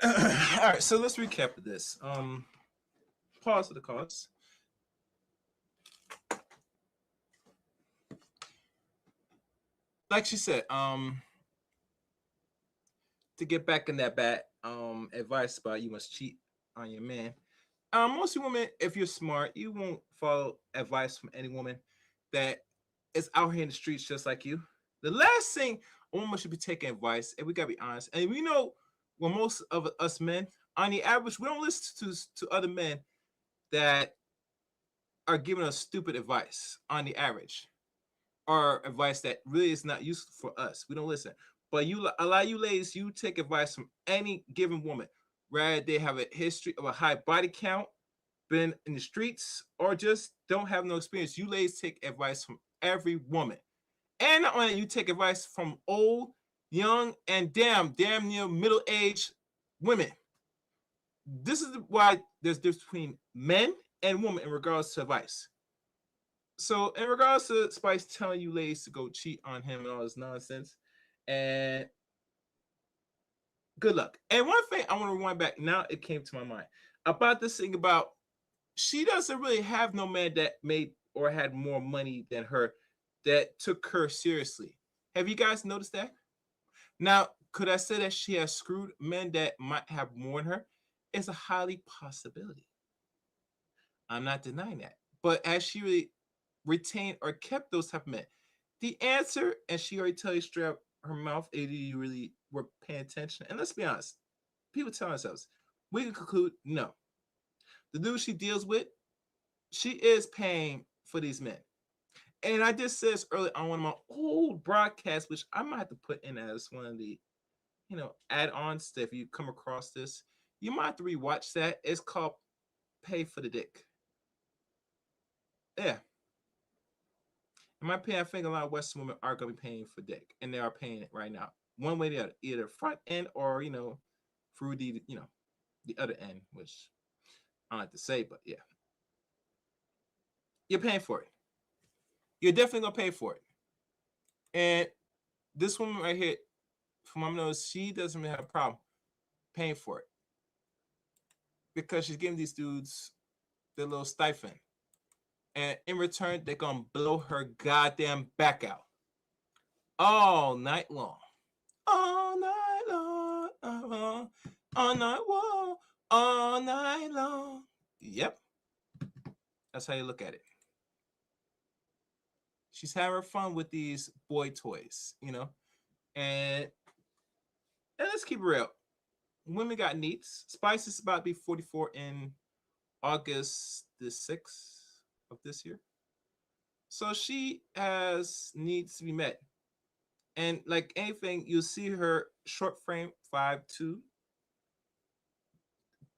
All right, so let's recap this. Pause for the cause. Like she said, to get back in that bad advice about you must cheat on your man. Most women, if you're smart, you won't follow advice from any woman that is out here in the streets just like you. The last thing a woman should be taking advice, and we gotta be honest, and we know well, most of us men, on the average, we don't listen to other men that are giving us stupid advice on the average, or advice that really is not useful for us. We don't listen. But a lot of you ladies, you take advice from any given woman, whether they have a history of a high body count, been in the streets, or just don't have no experience. You ladies take advice from every woman. And not only you take advice from old, young, and damn near middle-aged women. This is why there's difference between men and women in regards to advice. So in regards to Spice telling you ladies to go cheat on him and all this nonsense, and good luck. And one thing I want to rewind back, now it came to my mind, about this thing about she doesn't really have no man that made or had more money than her that took her seriously. Have you guys noticed that? Now, could I say that she has screwed men that might have more than her? It's a highly possibility. I'm not denying that. But has she really retained or kept those type of men? The answer, and she already tell you straight out her mouth, either you really were paying attention. And let's be honest, people tell themselves, we can conclude, no. The dude she deals with, she is paying for these men. And I just said this earlier on one of my old broadcasts, which I might have to put in as one of the, add-ons that if you come across this, you might have to rewatch that. It's called Pay for the Dick. Yeah. In my opinion, I think a lot of Western women are going to be paying for dick, and they are paying it right now. One way or the other, either front end or, through the other end, which I don't have to say, but yeah. You're paying for it. You're definitely going to pay for it. And this woman right here, from my nose, she doesn't really have a problem paying for it. Because she's giving these dudes their little stipend. And in return, they're going to blow her goddamn back out. All night long. All night long. All night long. All night long. Yep. That's how you look at it. She's having fun with these boy toys, And let's keep it real. Women got needs. Spice is about to be 44 in August the 6th of this year. So she has needs to be met. And like anything, you'll see her short frame, 5'2",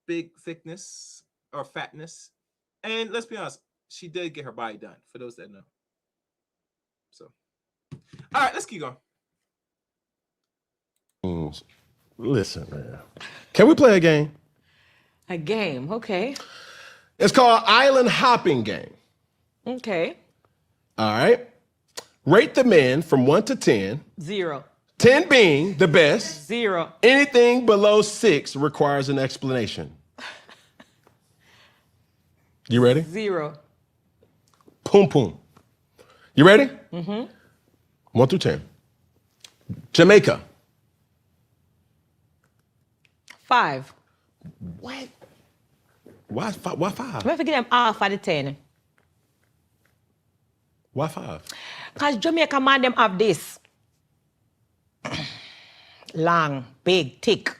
big thickness or fatness. And let's be honest, she did get her body done, for those that know. So All right, let's keep going. Listen, man. Can we play a game? A game, okay. It's called Island Hopping Game. Okay. All right. Rate the men from 1 to 10. 0. 10 being the best. 0. Anything below 6 requires an explanation. You ready? 0. Poom poom. You ready? Mm-hmm. 1 through 10. Jamaica. 5. What? Why 5? Why 5? I'm forget them half of the 10. Why 5? Because Jamaica man them have this. Long, big, thick.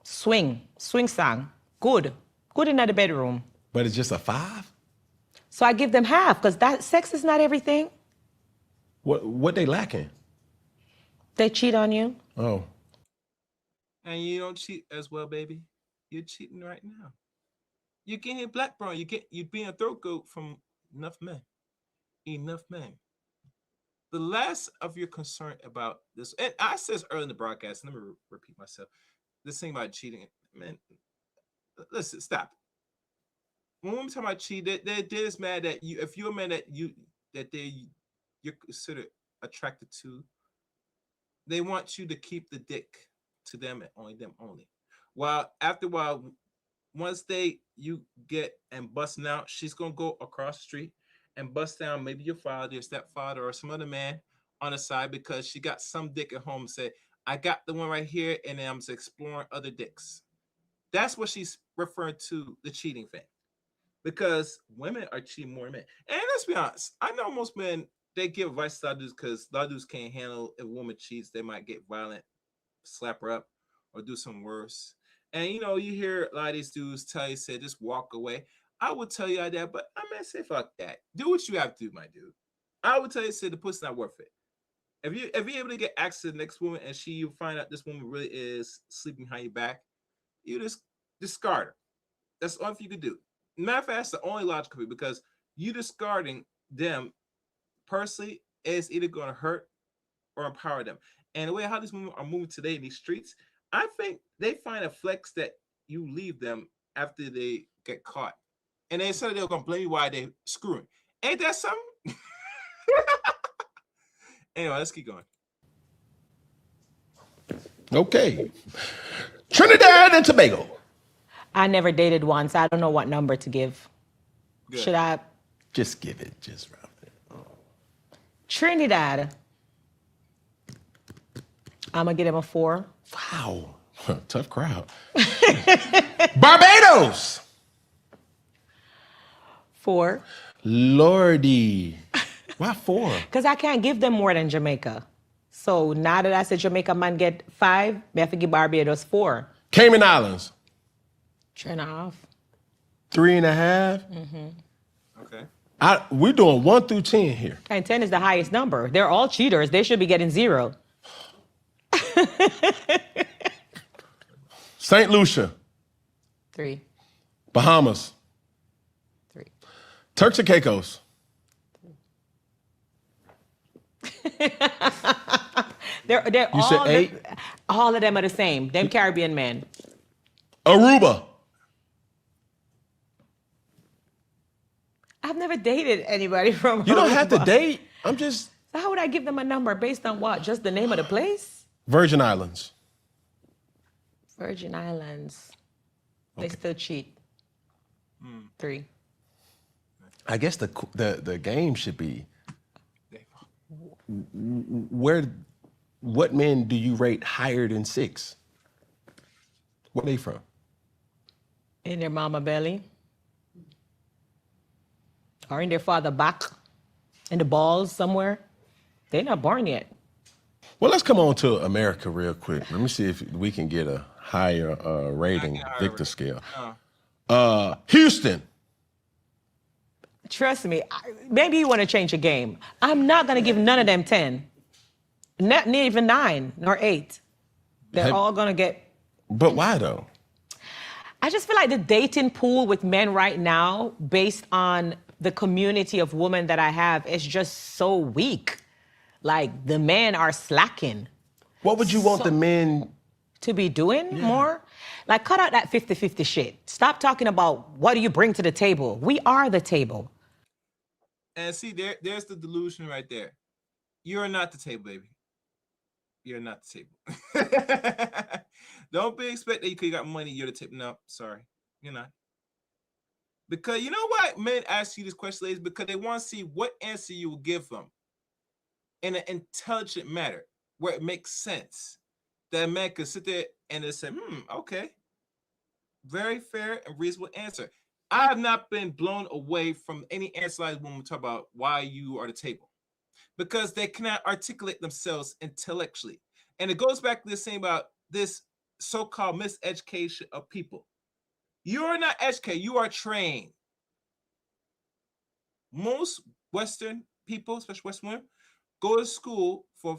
Swing song. Good in the bedroom. But it's just a 5? So I give them half because that sex is not everything. What they lacking? They cheat on you. Oh. And you don't cheat as well, baby. You're cheating right now. You're getting black, bro. You're being a throat goat from enough men. Enough men. The last of your concern about this, and I said this earlier in the broadcast, let me repeat myself. This thing about cheating, man, listen, stop. When women talk about cheating, they're just mad that you, if you're a man you're considered attracted to, they want you to keep the dick to them and only them only. While after a while, once you get and busting out, she's gonna go across the street and bust down maybe your father, your stepfather, or some other man on the side because she got some dick at home and say, I got the one right here, and then I'm just exploring other dicks. That's what she's referring to the cheating thing. Because women are cheating more than men. And let's be honest, I know most men, they give advice to a lot of dudes because a lot of dudes can't handle if a woman cheats, they might get violent, slap her up, or do something worse. And you know, you hear a lot of these dudes tell you, say, just walk away. I would tell you that, but I mean, say fuck that. Do what you have to do, my dude. I would tell you, say the pussy's not worth it. If you're able to get access to the next woman and you find out this woman really is sleeping behind your back, you just discard her. That's the only thing you could do. Matter of fact, that's the only logical thing because you discarding them personally is either going to hurt or empower them. And the way how these women are moving today in these streets, I think they find a flex that you leave them after they get caught. And they said they're going to blame you why they screwing. Ain't that something? Anyway, let's keep going. Okay. Trinidad and Tobago. I never dated once. I don't know what number to give. Good. Should I? Just give it. Just round it. Trinidad. I'm going to give them a 4. Wow. Tough crowd. Barbados. 4. Lordy. Why 4? Because I can't give them more than Jamaica. So now that I said Jamaica man get 5, I have to give Barbados 4. Cayman Islands. 3.5. 3.5. Okay. We're doing 1 through 10 here. And 10 is the highest number. They're all cheaters. They should be getting 0. St. Lucia. 3. Bahamas. 3. Turks and Caicos. They're You said 8? All of them are the same. Them Caribbean men. Aruba. I've never dated anybody from You don't have to Aruba. date. I'm just. So how would I give them a number based on what? Just the name of the place? Virgin Islands. Virgin Islands. They still cheat. 3. I guess the game should be what men do you rate higher than 6? Where they from? In their mama belly. Or in their father back. In the balls somewhere. They're not born yet. Well, let's come on to America real quick. Let me see if we can get a higher rating, Victor scale. Houston. Trust me, maybe you want to change the game. I'm not going to give none of them 10. Not even 9 nor 8. They're all going to get... But why though? I just feel like the dating pool with men right now, based on the community of women that I have, is just so weak. Like the men are slacking. What would you want the men to be doing more? Like cut out that 50-50 shit. Stop talking about what do you bring to the table. We are the table. And see, there's the delusion right there. You're not the table, baby. You're not the table. Don't be expecting you got money, you're the table. No, sorry. You're not. Because you know why men ask you this question, ladies? Because they want to see what answer you will give them in an intelligent manner, where it makes sense. That a man could sit there and just say, okay. Very fair and reasonable answer. I have not been blown away from any answer like when we talk about why you are the table. Because they cannot articulate themselves intellectually. And it goes back to this thing about this so-called miseducation of people. You're not educated, you are trained. Most Western people, especially Western women, go to school for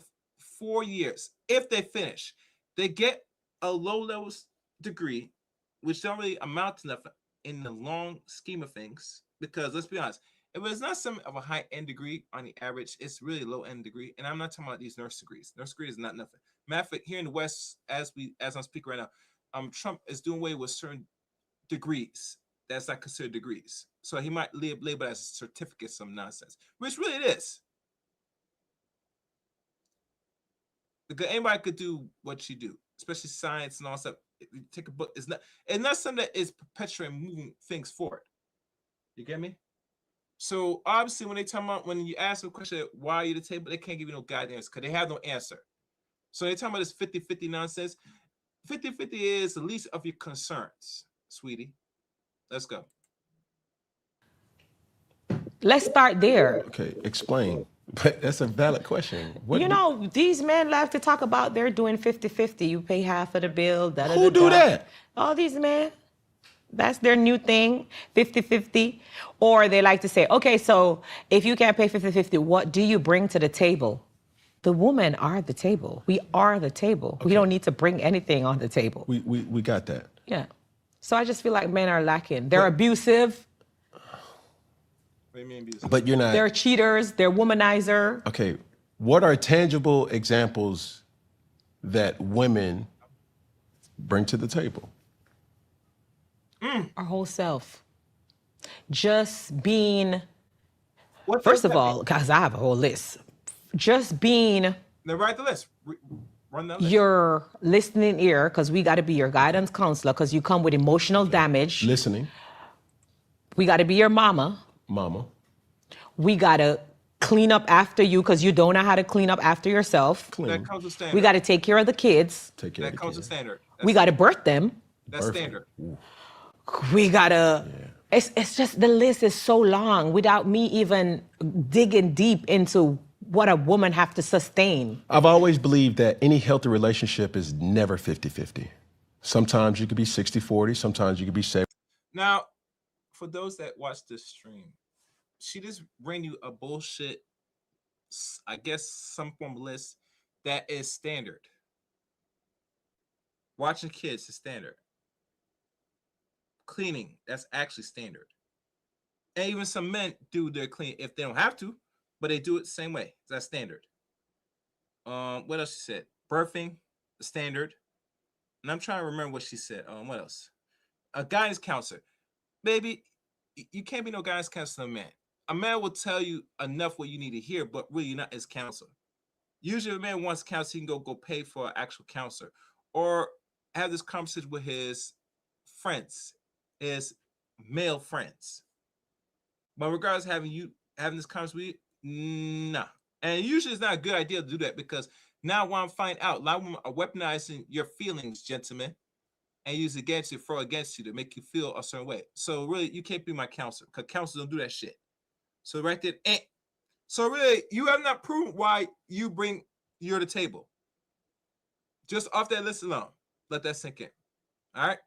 4 years. If they finish, they get a low-level degree, which don't really amount to nothing in the long scheme of things. Because let's be honest, if it's not some of a high-end degree on the average, it's really a low-end degree. And I'm not talking about these nurse degrees. Nurse degree is not nothing. Matter of fact, here in the West, as I'm speaking right now, Trump is doing away with certain degrees that's not considered degrees. So he might label it as a certificate, some nonsense, which really it is. Because anybody could do what you do, especially science and all that stuff. If you take a book, it's not something that is perpetuating moving things forward. You get me? So obviously when you ask them a question, why are you the table, they can't give you no guidance because they have no answer. So they're talking about this 50-50 nonsense. 50-50 is the least of your concerns, sweetie. Let's go. Let's start there. Okay, explain. But that's a valid question. These men love to talk about they're doing 50-50. You pay half of the bill. Who do that? All these men. That's their new thing, 50-50. Or they like to say, okay, so if you can't pay 50-50, what do you bring to the table? The women are the table. We are the table. Okay. We don't need to bring anything on the table. We got that. Yeah. So I just feel like men are lacking. They're abusive. What do you mean abusive? But you're not. They're cheaters. They're womanizer. Okay. What are tangible examples that women bring to the table? Our whole self. Just being, What first of all, because I have a whole list. Just being. Now write the list. Run that list. Your listening ear, because we got to be your guidance counselor, because you come with emotional damage. Listening. We got to be your mama. Mama. We got to clean up after you, because you don't know how to clean up after yourself. Clean. That comes with standard. We got to take care of the kids. Take care of That the comes with kids. standard. We got to birth them. That's standard. We got to... It's just, the list is so long without me even digging deep into what a woman have to sustain. I've always believed that any healthy relationship is never 50-50. Sometimes you could be 60-40, sometimes you could be 70. Now, for those that watch this stream, she just bring you a bullshit, I guess, some form of list that is standard. Watching kids is standard. Cleaning, that's actually standard. And even some men do their clean if they don't have to, but they do it the same way. That's standard. What else she said? Birthing, standard. And I'm trying to remember what she said. What else? A guidance counselor. Baby, you can't be no guidance counselor to a man. A man will tell you enough what you need to hear, but really you're not his counselor. Usually if a man wants counsel, he can go pay for an actual counselor or have this conversation with his friends, his male friends. But regardless of having this conversation with you, nah. And usually it's not a good idea to do that because now what I'm finding out, a lot of women are weaponizing your feelings, gentlemen, and use it against you, throw against you to make you feel a certain way. So really, you can't be my counselor because counselors don't do that shit. So right there, so really, you have not proven why you're the table. Just off that list alone, let that sink in. All right?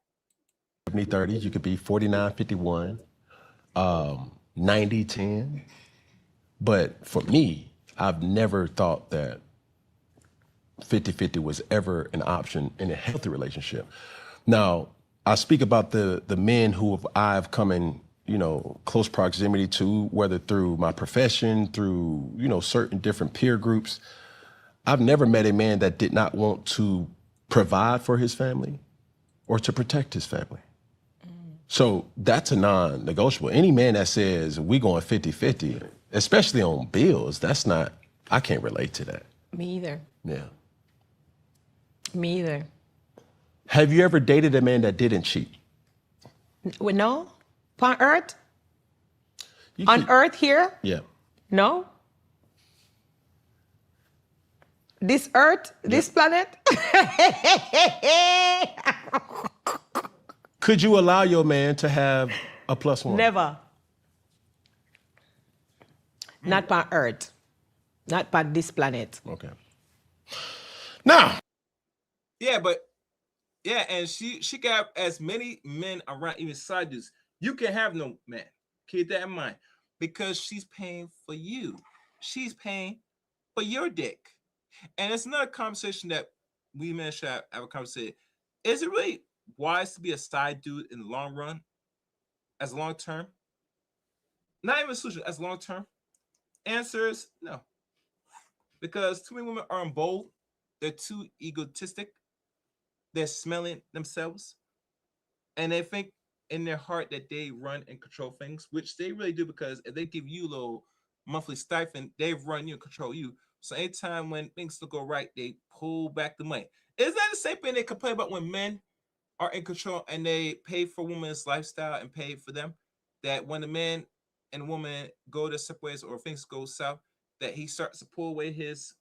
70-30, you could be 49-51, 90-10. But for me, I've never thought that 50-50 was ever an option in a healthy relationship. Now, I speak about the men who I've come in close proximity to, whether through my profession, through, certain different peer groups, I've never met a man that did not want to provide for his family or to protect his family. So that's a non-negotiable. Any man that says we going 50-50, especially on bills, I can't relate to that. Me either. Yeah. Me either. Have you ever dated a man that didn't cheat? Well, no? On Earth? You On could- Earth here? Yeah. No? This Earth? This planet? Could you allow your man to have a plus one? Never. Not on Earth. Not on this planet. Okay. Now, Yeah, and she got as many men around, even side dudes. You can have no man. Keep that in mind, because she's paying for you. She's paying for your dick, and it's not a conversation that we men should have a conversation. Is it really wise to be a side dude in the long run, as long term? Not even a solution, as long term. Answer is no, because too many women are bold. They're too egotistic. They're smelling themselves, and they think in their heart that they run and control things, which they really do, because if they give you a little monthly stipend, they run you and control you. So anytime when things don't go right, they pull back the money. Is that the same thing they complain about when men are in control and they pay for women's lifestyle and pay for them? That when the man and woman go their separate ways or things go south, that he starts to pull away his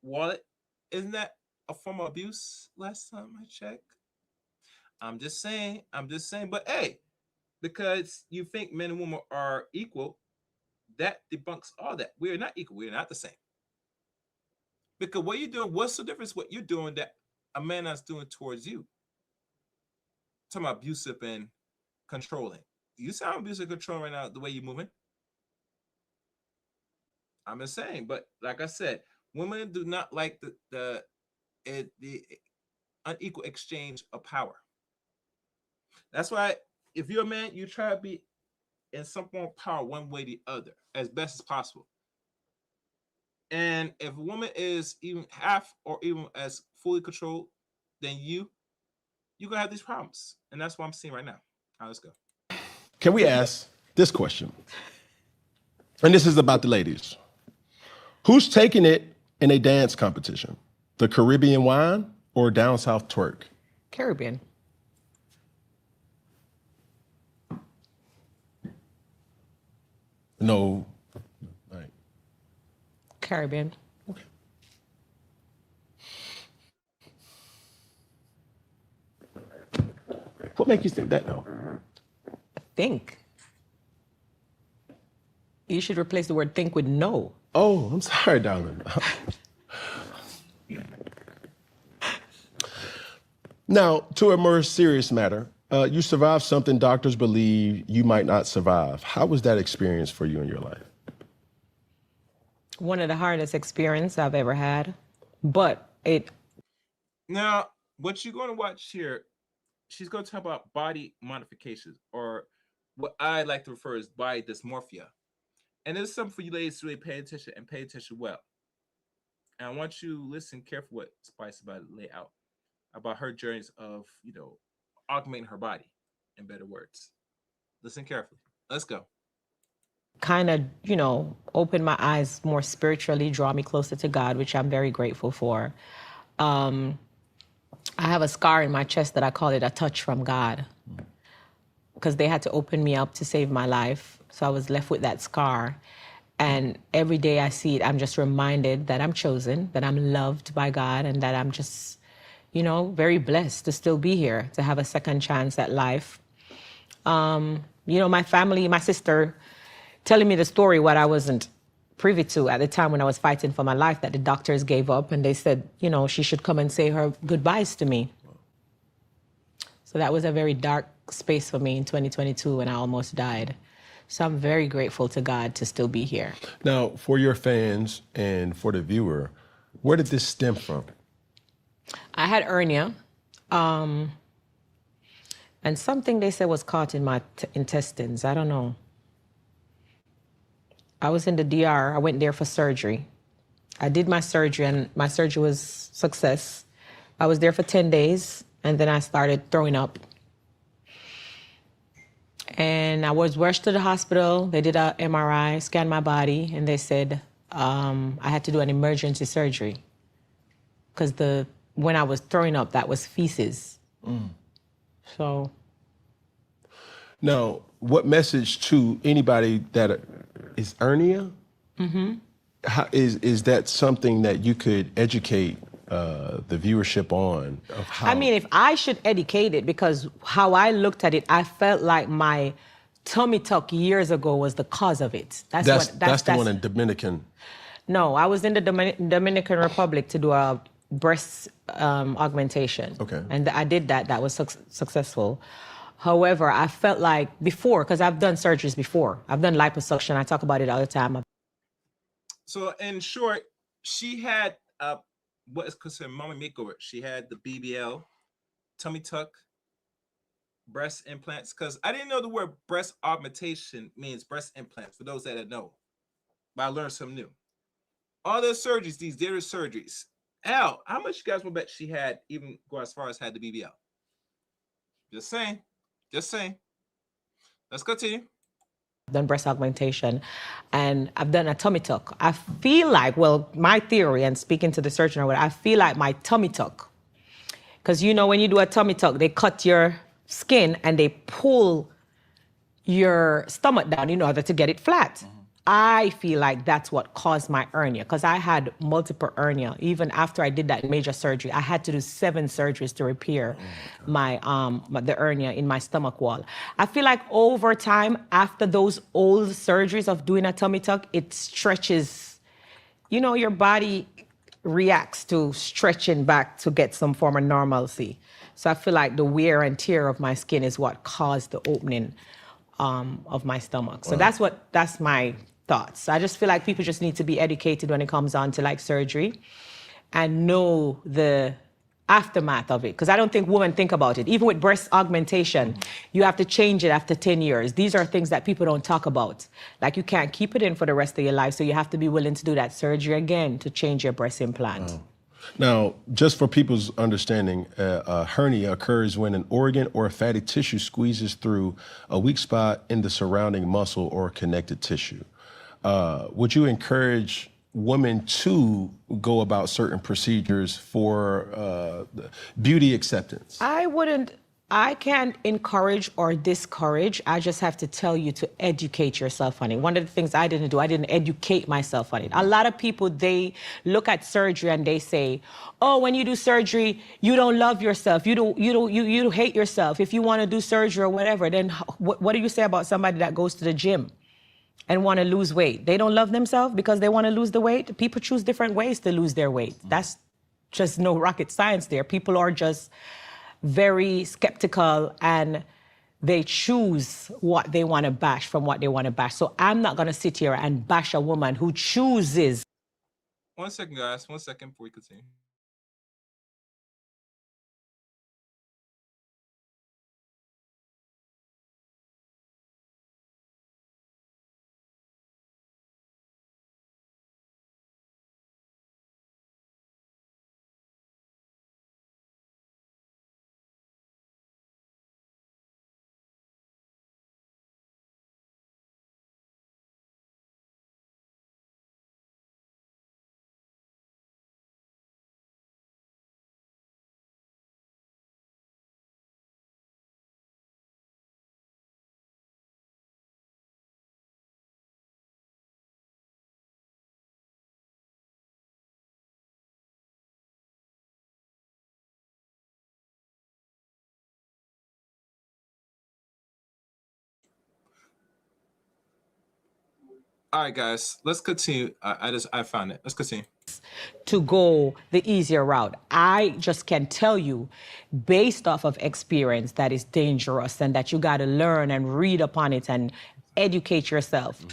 wallet? Isn't that a form of abuse last time I checked? I'm just saying. But hey, because you think men and women are equal, that debunks all that. We are not equal. We are not the same. Because what you're doing, what's the difference what you're doing that a man is doing towards you? Talking about abusive and controlling. You sound abusive and controlling right now, the way you're moving. I'm just saying. But like I said, women do not like the unequal exchange of power. That's why if you're a man, you try to be in some form of power one way or the other as best as possible. And if a woman is even half or even as fully controlled than you're gonna have these problems. And that's what I'm seeing right now. All right, let's go. can we ask this question? And this is about the ladies. Who's taking it in a dance competition? The Caribbean wine or down south twerk? Caribbean. No. Right. Caribbean. Okay. What make you think that though? Think. You should replace the word think with no. Oh, I'm sorry, darling. Now, to a more serious matter, you survived something doctors believe you might not survive. How was that experience for you in your life? One of the hardest experience I've ever had, but it. Now, what you're going to watch here, she's going to talk about body modifications, or what I like to refer as body dysmorphia. And this is something for you ladies to really pay attention and pay attention well. And I want you to listen carefully what Spice about to lay out about her journeys of, augmenting her body, in better words. Listen carefully. Let's go. Kind of, open my eyes more spiritually, draw me closer to God, which I'm very grateful for. I have a scar in my chest that I call it a touch from God, because they had to open me up to save my life. So I was left with that scar. And every day I see it, I'm just reminded that I'm chosen, that I'm loved by God, and that I'm just, very blessed to still be here, to have a second chance at life. My family, my sister, telling me the story, what I wasn't privy to at the time when I was fighting for my life, that the doctors gave up and they said, she should come and say her goodbyes to me. So that was a very dark space for me in 2022 when I almost died. So I'm very grateful to God to still be here. Now, for your fans and for the viewer, where did this stem from? I had hernia. And something they said was caught in my intestines. I don't know. I was in the DR. I went there for surgery. I did my surgery, and my surgery was success. I was there for 10 days, and then I started throwing up. And I was rushed to the hospital. They did an MRI, scanned my body, and they said I had to do an emergency surgery because when I was throwing up, that was feces. So. Now, what message to anybody that is hernia? Is that something that you could educate the viewership on? Of how? I mean, if I should educate it, because how I looked at it, I felt like my tummy tuck years ago was the cause of it. That's the one in Dominican. No, I was in the Dominican Republic to do a breast augmentation. Okay. And I did that. That was successful. However, I felt like before, because I've done surgeries before. I've done liposuction. I talk about it all the time. So in short, she had what is considered mommy makeover. She had the BBL, tummy tuck, breast implants. Because I didn't know the word breast augmentation means breast implants, for those that don't know. But I learned something new. All those surgeries, these data surgeries. Al, how much you guys will bet she had, even go as far as had the BBL? Just saying. Just saying. Let's continue. I've done breast augmentation, and I've done a tummy tuck. I feel like, well, my theory, and speaking to the surgeon or whatever, I feel like my tummy tuck, because you know when you do a tummy tuck, they cut your skin and they pull your stomach down in order to get it flat. I feel like that's what caused my hernia, because I had multiple hernia. Even after I did that major surgery, I had to do 7 surgeries to repair the hernia in my stomach wall. I feel like over time, after those old surgeries of doing a tummy tuck, it stretches. You know, your body reacts to stretching back to get some form of normalcy. So I feel like the wear and tear of my skin is what caused the opening of my stomach. So that's my thoughts. I just feel like people just need to be educated when it comes on to like surgery and know the aftermath of it. Because I don't think women think about it. Even with breast augmentation, you have to change it after 10 years. These are things that people don't talk about. Like you can't keep it in for the rest of your life. So you have to be willing to do that surgery again to change your breast implant. Oh. Now, just for people's understanding, a hernia occurs when an organ or a fatty tissue squeezes through a weak spot in the surrounding muscle or connected tissue. Would you encourage women to go about certain procedures for beauty acceptance? I can't encourage or discourage. I just have to tell you to educate yourself on it. One of the things I didn't do, I didn't educate myself on it. A lot of people, they look at surgery and they say, oh, when you do surgery, you don't love yourself. You hate yourself. If you want to do surgery or whatever, then what do you say about somebody that goes to the gym and want to lose weight? They don't love themselves because they want to lose the weight. People choose different ways to lose their weight. That's just no rocket science there. People are just very skeptical and they choose what they want to bash from what they want to bash. So I'm not going to sit here and bash a woman who chooses. 1 second, guys. 1 second before we continue. All right, guys, let's continue. I found it. Let's continue. To go the easier route. I just can tell you, based off of experience, that is dangerous and that you got to learn and read upon it and educate yourself,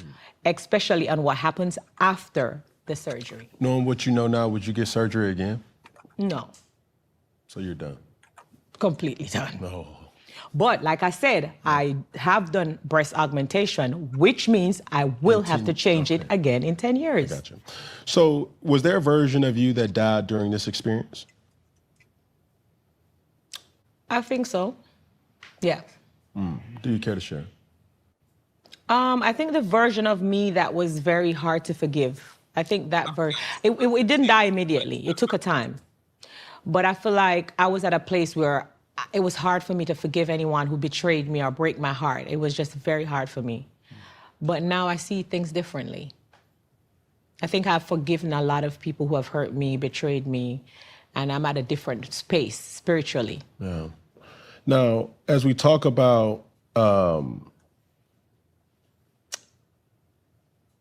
especially on what happens after the surgery. Knowing what you know now, would you get surgery again? No. So you're done? Completely done. No. But like I said, I have done breast augmentation, which means I will have to change it again in 10 years. Gotcha. So was there a version of you that died during this experience? I think so. Yeah. Do you care to share? I think the version of me that was very hard to forgive. I think that it didn't die immediately. It took a time. But I feel like I was at a place where it was hard for me to forgive anyone who betrayed me or break my heart. It was just very hard for me. But now I see things differently. I think I've forgiven a lot of people who have hurt me, betrayed me, and I'm at a different space spiritually. Yeah. Now, as we talk about, love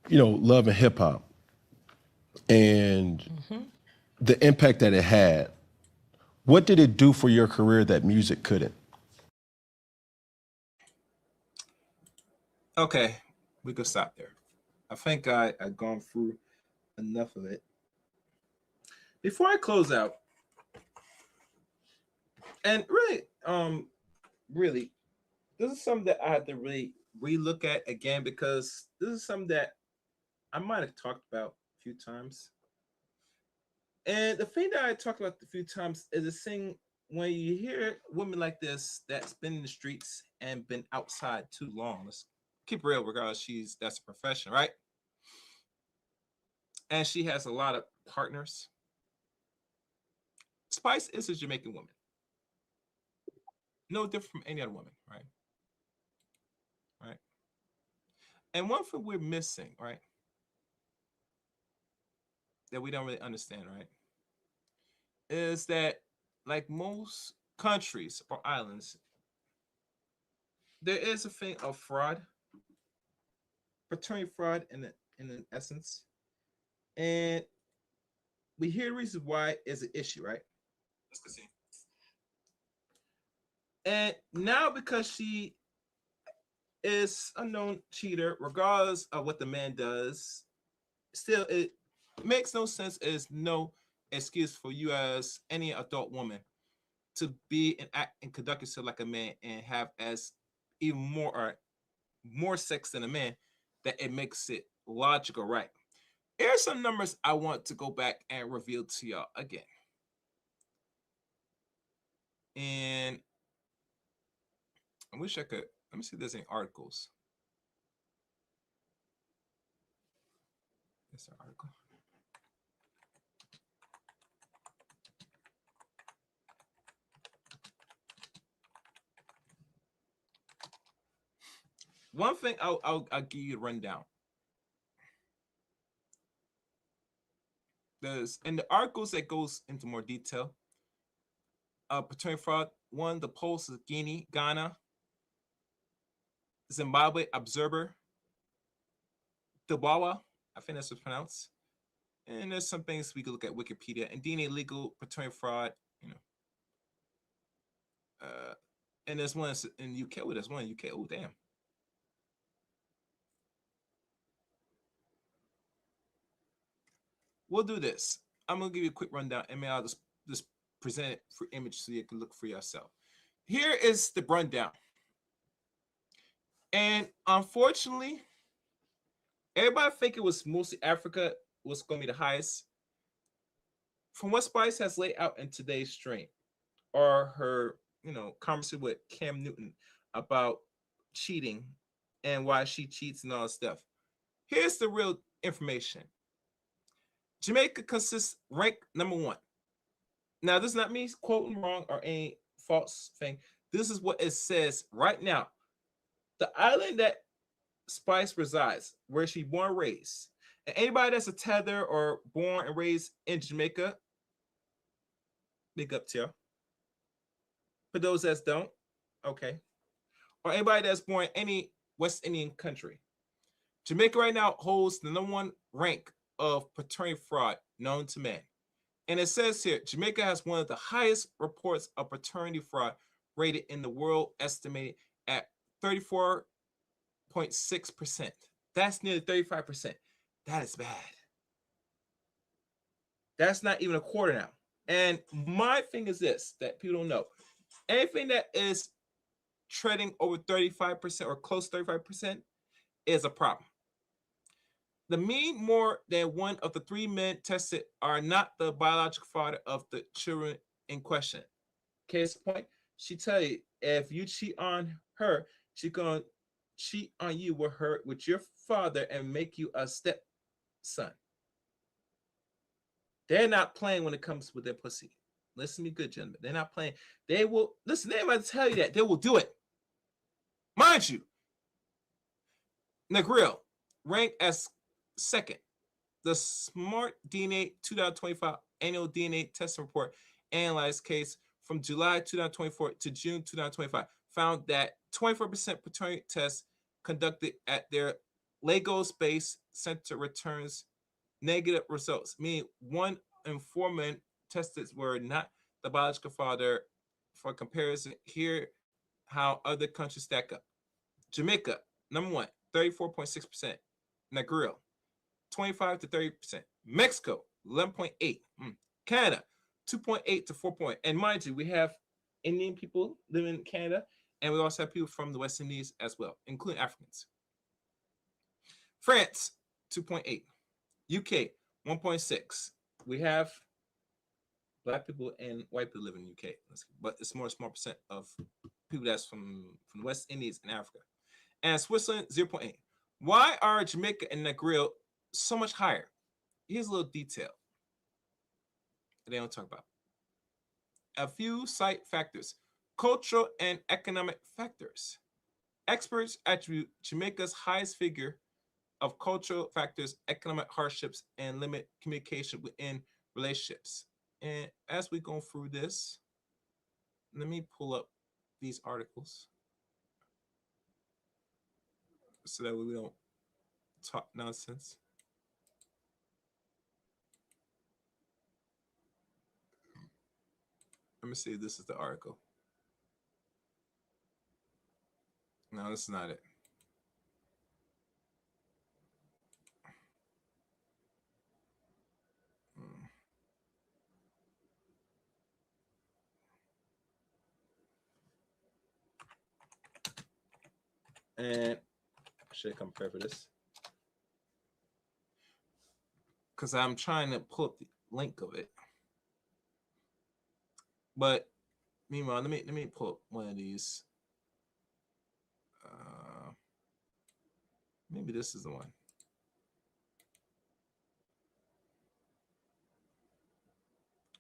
and hip hop and the impact that it had, what did it do for your career that music couldn't? Okay, we could stop there. I think I've gone through enough of it. Before I close out, and really, this is something that I have to really relook at again, because this is something that I might have talked about a few times. And the thing that I talked about a few times is this thing when you hear women like this that's been in the streets and been outside too long. Let's keep real, regardless, that's a profession, right? And she has a lot of partners. Spice is a Jamaican woman. No different from any other woman, right? Right. And one thing we're missing, right, that we don't really understand, right, is that like most countries or islands, there is a thing of fraud, fraternity fraud in an essence. And we hear the reasons why is an issue, right? Let's see. And now because she is a known cheater, regardless of what the man does, still it makes no sense. There's no excuse for you as any adult woman to be and act and conduct yourself like a man and have as even more sex than a man, that it makes it logical, right? Here's some numbers I want to go back and reveal to y'all again. And I wish I could, let me see if there's any articles. There's an article. One thing I'll give you a rundown. There's in the articles that goes into more detail. Paternity fraud. One, the Pulse of Guinea, Ghana, Zimbabwe Observer, Dabawa, I think that's what's pronounced. And there's some things we could look at Wikipedia and DNA legal paternity fraud. And there's one in the UK. Oh, there's one in the UK. Oh, damn. We'll do this. I'm gonna give you a quick rundown, and maybe I'll just present it for image so you can look for yourself. Here is the rundown. And unfortunately, everybody think it was mostly Africa was going to be the highest. From what Spice has laid out in today's stream, or her, conversation with Cam Newton about cheating and why she cheats and all that stuff. Here's the real information. Jamaica consists rank number 1. Now, this is not me quoting wrong or any false thing. This is what it says right now. The island that Spice resides, where she born and raised, and anybody that's a tether or born and raised in Jamaica, big up to you. For those that don't, okay. Or anybody that's born in any West Indian country, Jamaica right now holds the number 1 rank of paternity fraud known to man. And it says here, Jamaica has one of the highest reports of paternity fraud rated in the world, estimated at 34.6%. That's nearly 35%. That is bad. That's not even a quarter now. And my thing is this, that people don't know. Anything that is treading over 35% or close to 35% is a problem. The mean more than one of the 3 men tested are not the biological father of the children in question. Case in point, she tell you if you cheat on her, she gonna cheat on you with your father and make you a stepson. They're not playing when it comes with their pussy. Listen to me good, gentlemen. They're not playing. They will listen. They're about to tell you that they will do it. Mind you, Negril ranked as second. The Smart DNA 2025 annual DNA testing report analyzed case from July 2024 to June 2025 found that 24% paternity tests conducted at their Lagos-based center returns negative results, meaning 1 in 4 men tested were not the biological father. For comparison, here how other countries stack up. Jamaica, number 1, 34.6%. Negril, 25 to 30%. Mexico, 11.8. Canada, 2.8 to 4. And mind you, we have Indian people living in Canada, and we also have people from the West Indies as well, including Africans. France, 2.8. UK, 1.6. We have Black people and white people live in the UK, but it's more a small percent of people that's from the West Indies and Africa. And Switzerland, 0.8. Why are Jamaica and Negril so much higher? Here's a little detail that they don't talk about. A few site factors, cultural and economic factors. Experts attribute Jamaica's highest figure of cultural factors, economic hardships, and limit communication within relationships. And as we go through this, let me pull up these articles so that we don't talk nonsense. Let me see if this is the article. No, this is not it. And I should come prepared for this because I'm trying to pull up the link of it. But meanwhile, let me pull up one of these. Maybe this is the one.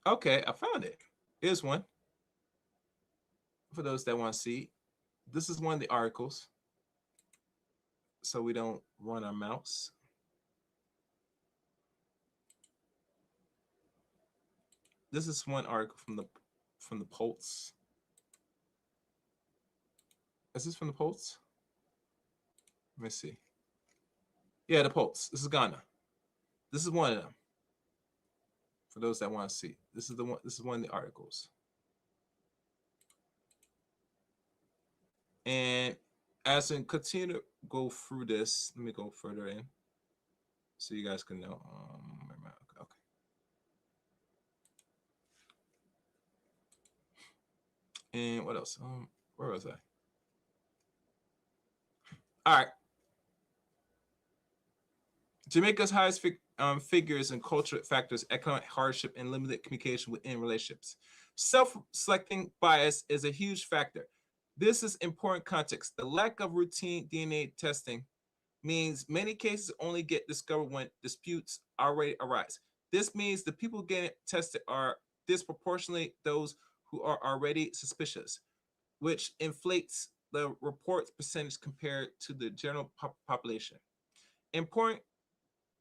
Okay, I found it. Here's one. For those that want to see, this is one of the articles. So we don't run our mouse. This is one article from the Pulse. Is this from the Pulse? Let me see. Yeah, the Pulse. This is Ghana. This is one of them. For those that want to see, this is the one. This is one of the articles. And as I continue to go through this, let me go further in so you guys can know. Okay. And what else? Where was I? All right. Jamaica's highest figures and cultural factors, economic hardship, and limited communication within relationships. Self-selecting bias is a huge factor. This is important context. The lack of routine DNA testing means many cases only get discovered when disputes already arise. This means the people getting tested are disproportionately those who are already suspicious, which inflates the report's percentage compared to the general population. Important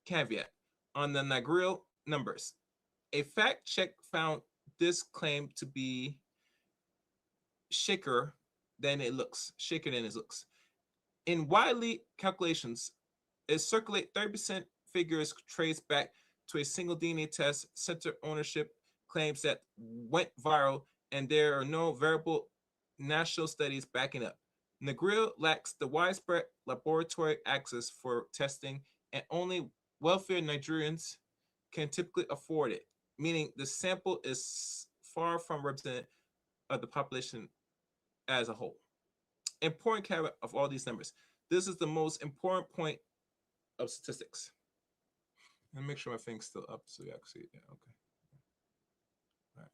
caveat on the Negril numbers. A fact check found this claim to be shakier than it looks. In widely calculations, it circulate 30% figures traced back to a single DNA test. Center ownership claims that went viral, and there are no variable national studies backing up. Negril lacks the widespread laboratory access for testing, and only wealthier Nigerians can typically afford it, meaning the sample is far from representative of the population as a whole. important caveat of all these numbers. This is the most important point of statistics. Let me make sure my thing's still up so you can see it. Yeah, okay. All right.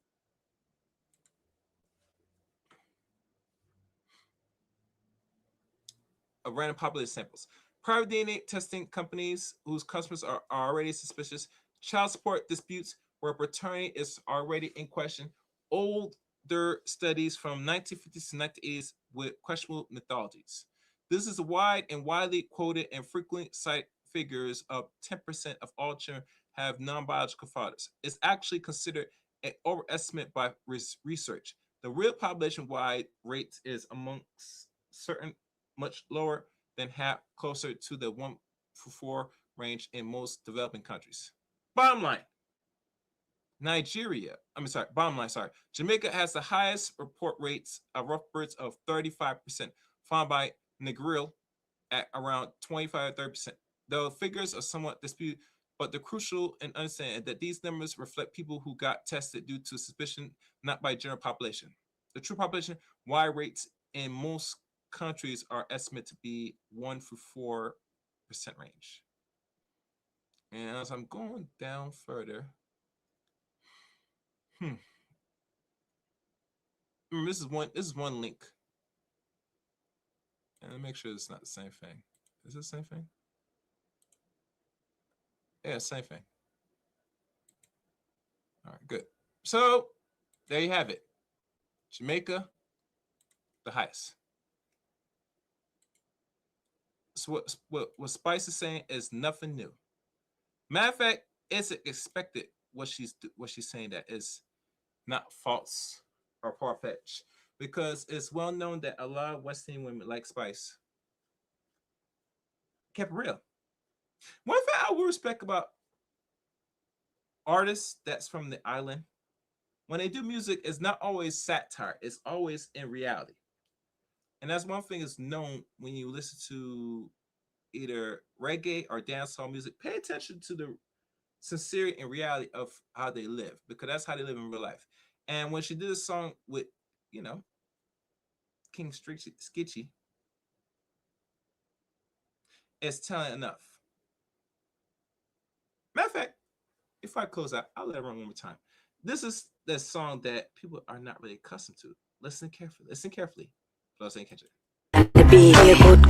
Of random population samples. Private DNA testing companies whose customers are already suspicious. Child support disputes where paternity is already in question. Older studies from 1950s to 1980s with questionable methodologies. This is wide and widely quoted and frequently cited figures of 10% of all children have non-biological fathers. It's actually considered an overestimate by research. The real population-wide rate is amongst certain much lower than half, closer to the 1 to 4 range in most developing countries. Bottom line, Jamaica has the highest report rates of rough births of 35%, followed by Negril at around 25 to 30%. The figures are somewhat disputed, but the crucial in understanding that these numbers reflect people who got tested due to suspicion, not by general population. The true population wide rates in most countries are estimated to be 1 to 4% range. And as I'm going down further, remember, this is one link. And let me make sure it's not the same thing. Is it the same thing? Yeah, same thing. All right, good. So there you have it. Jamaica, the highest. So what Spice is saying is nothing new. Matter of fact, it's expected what she's saying that is not false or far-fetched, because it's well known that a lot of West Indian women like Spice kept it real. One thing I will respect about artists that's from the island, when they do music, it's not always satire, it's always in reality. And that's one thing is known when you listen to either reggae or dancehall music. Pay attention to the sincerity and reality of how they live, because that's how they live in real life. And when she did a song with, King Skitchy, it's telling enough. Matter of fact, if I close out, I'll let it run one more time. This is the song that people are not really accustomed to. Listen carefully. Listen carefully. Plus, I catch it. The beat,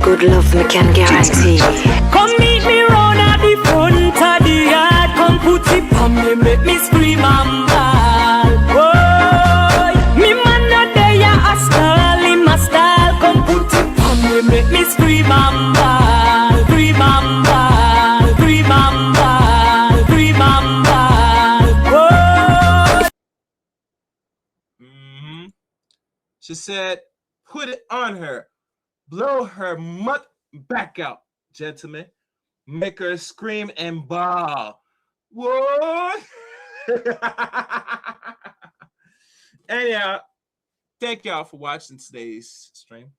good love, me can guarantee. Come meet me round at the front of the yard. Come put it on me, make me scream and bawl. Boy, me man not there, a style in my style. Come put it on me, make me scream and bawl. Scream and bawl, scream and bawl, scream and bawl. Boy. She said, put it on her. Blow her mutt back out, gentlemen. Make her scream and bawl. What? Anyhow, thank y'all for watching today's stream.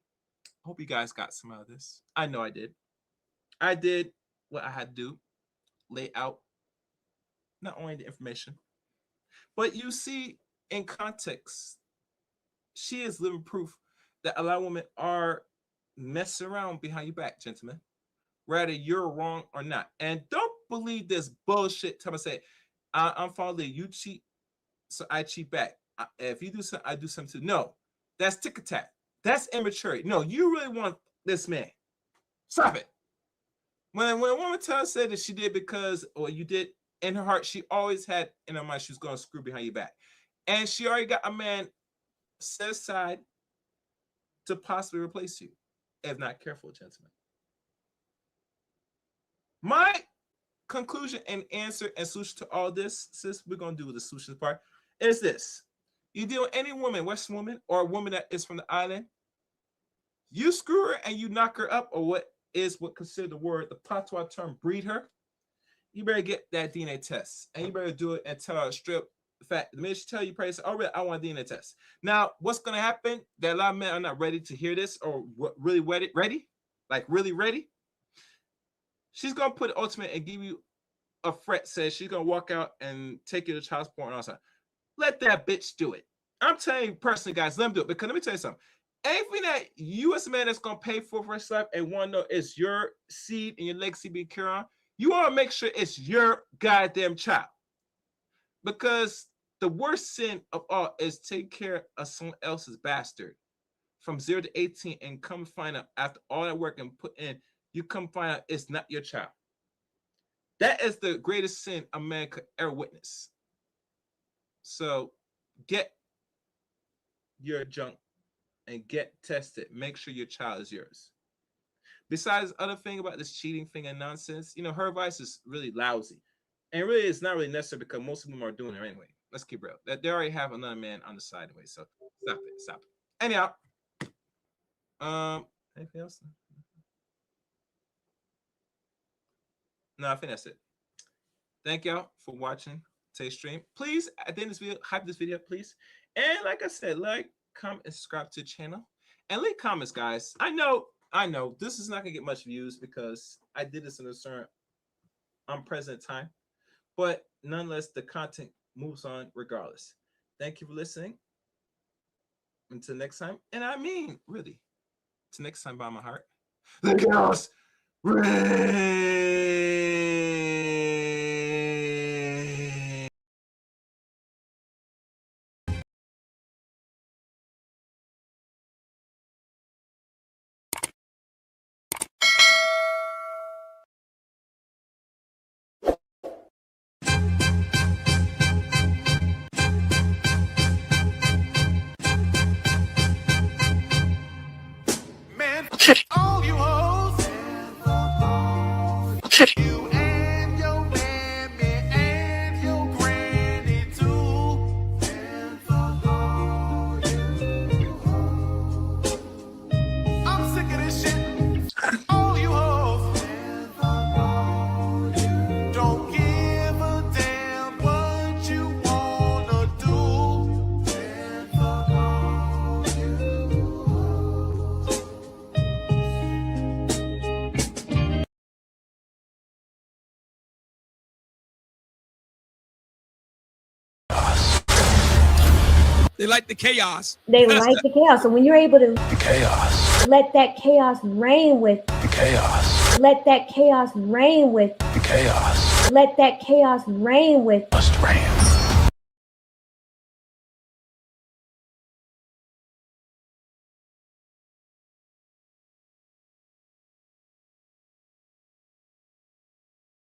Hope you guys got some out of this. I know I did. I did what I had to do. Lay out not only the information, but you see in context, she is living proof that a lot of women are messing around behind your back, gentlemen, whether you're wrong or not. And don't believe this bullshit time I say, I'm following you cheat, so I cheat back. If you do something, I do something too. No, that's tick-a-tack. That's immaturity. No, you really want this man. Stop it. When a woman said that she did because, or you did, in her heart, she always had in her mind she was going to screw behind your back. And she already got a man set aside to possibly replace you, if not careful, gentlemen. My conclusion and answer and solution to all this, sis, we're going to do the solution part, is this. You deal with any woman, Western woman, or a woman that is from the island, you screw her and you knock her up, or what considered the word, the patois term, breed her, you better get that DNA test. And you better do it and tell her straight fact. The minute she tell you, praise, oh, really, I want a DNA test. Now, what's going to happen? That a lot of men are not ready to hear this, or really ready? Like, really ready? She's going to put ultimate and give you a threat, says she's going to walk out and take you to child support and all that. Let that bitch do it. I'm telling you personally, guys, let them do it. Because let me tell you something. anything that you as a man that's gonna pay for his life and want to know is your seed and your legacy being carried on, you want to make sure it's your goddamn child. Because the worst sin of all is take care of someone else's bastard from 0 to 18 and come find out after all that work and put in, you come find out it's not your child. That is the greatest sin a man could ever witness. So get your junk and get tested. Make sure your child is yours. Besides other thing about this cheating thing and nonsense, you know, her advice is really lousy. And really, it's not really necessary because most of them are doing it anyway. Let's keep real. That they already have another man on the side anyway. So stop it. Anyhow, anything else? No, I think that's it. Thank y'all for watching today's stream. Please, at the end of this video, hype this video, please. And like I said, like, comment, and subscribe to the channel. And leave comments, guys. I know this is not gonna get much views because I did this in a certain unprecedented time. But nonetheless, the content moves on regardless. Thank you for listening. Until next time, and I mean, really, till next time, by my heart. The chaos reigns. All you hoes, you and your mammy and your granny too. I'm sick of this shit. All you hoes, don't give a damn what you wanna do. They like the chaos. They like the chaos. So when you're able to chaos, let that chaos reign with, the chaos, let that chaos reign with, the chaos let that chaos reign with, must reign.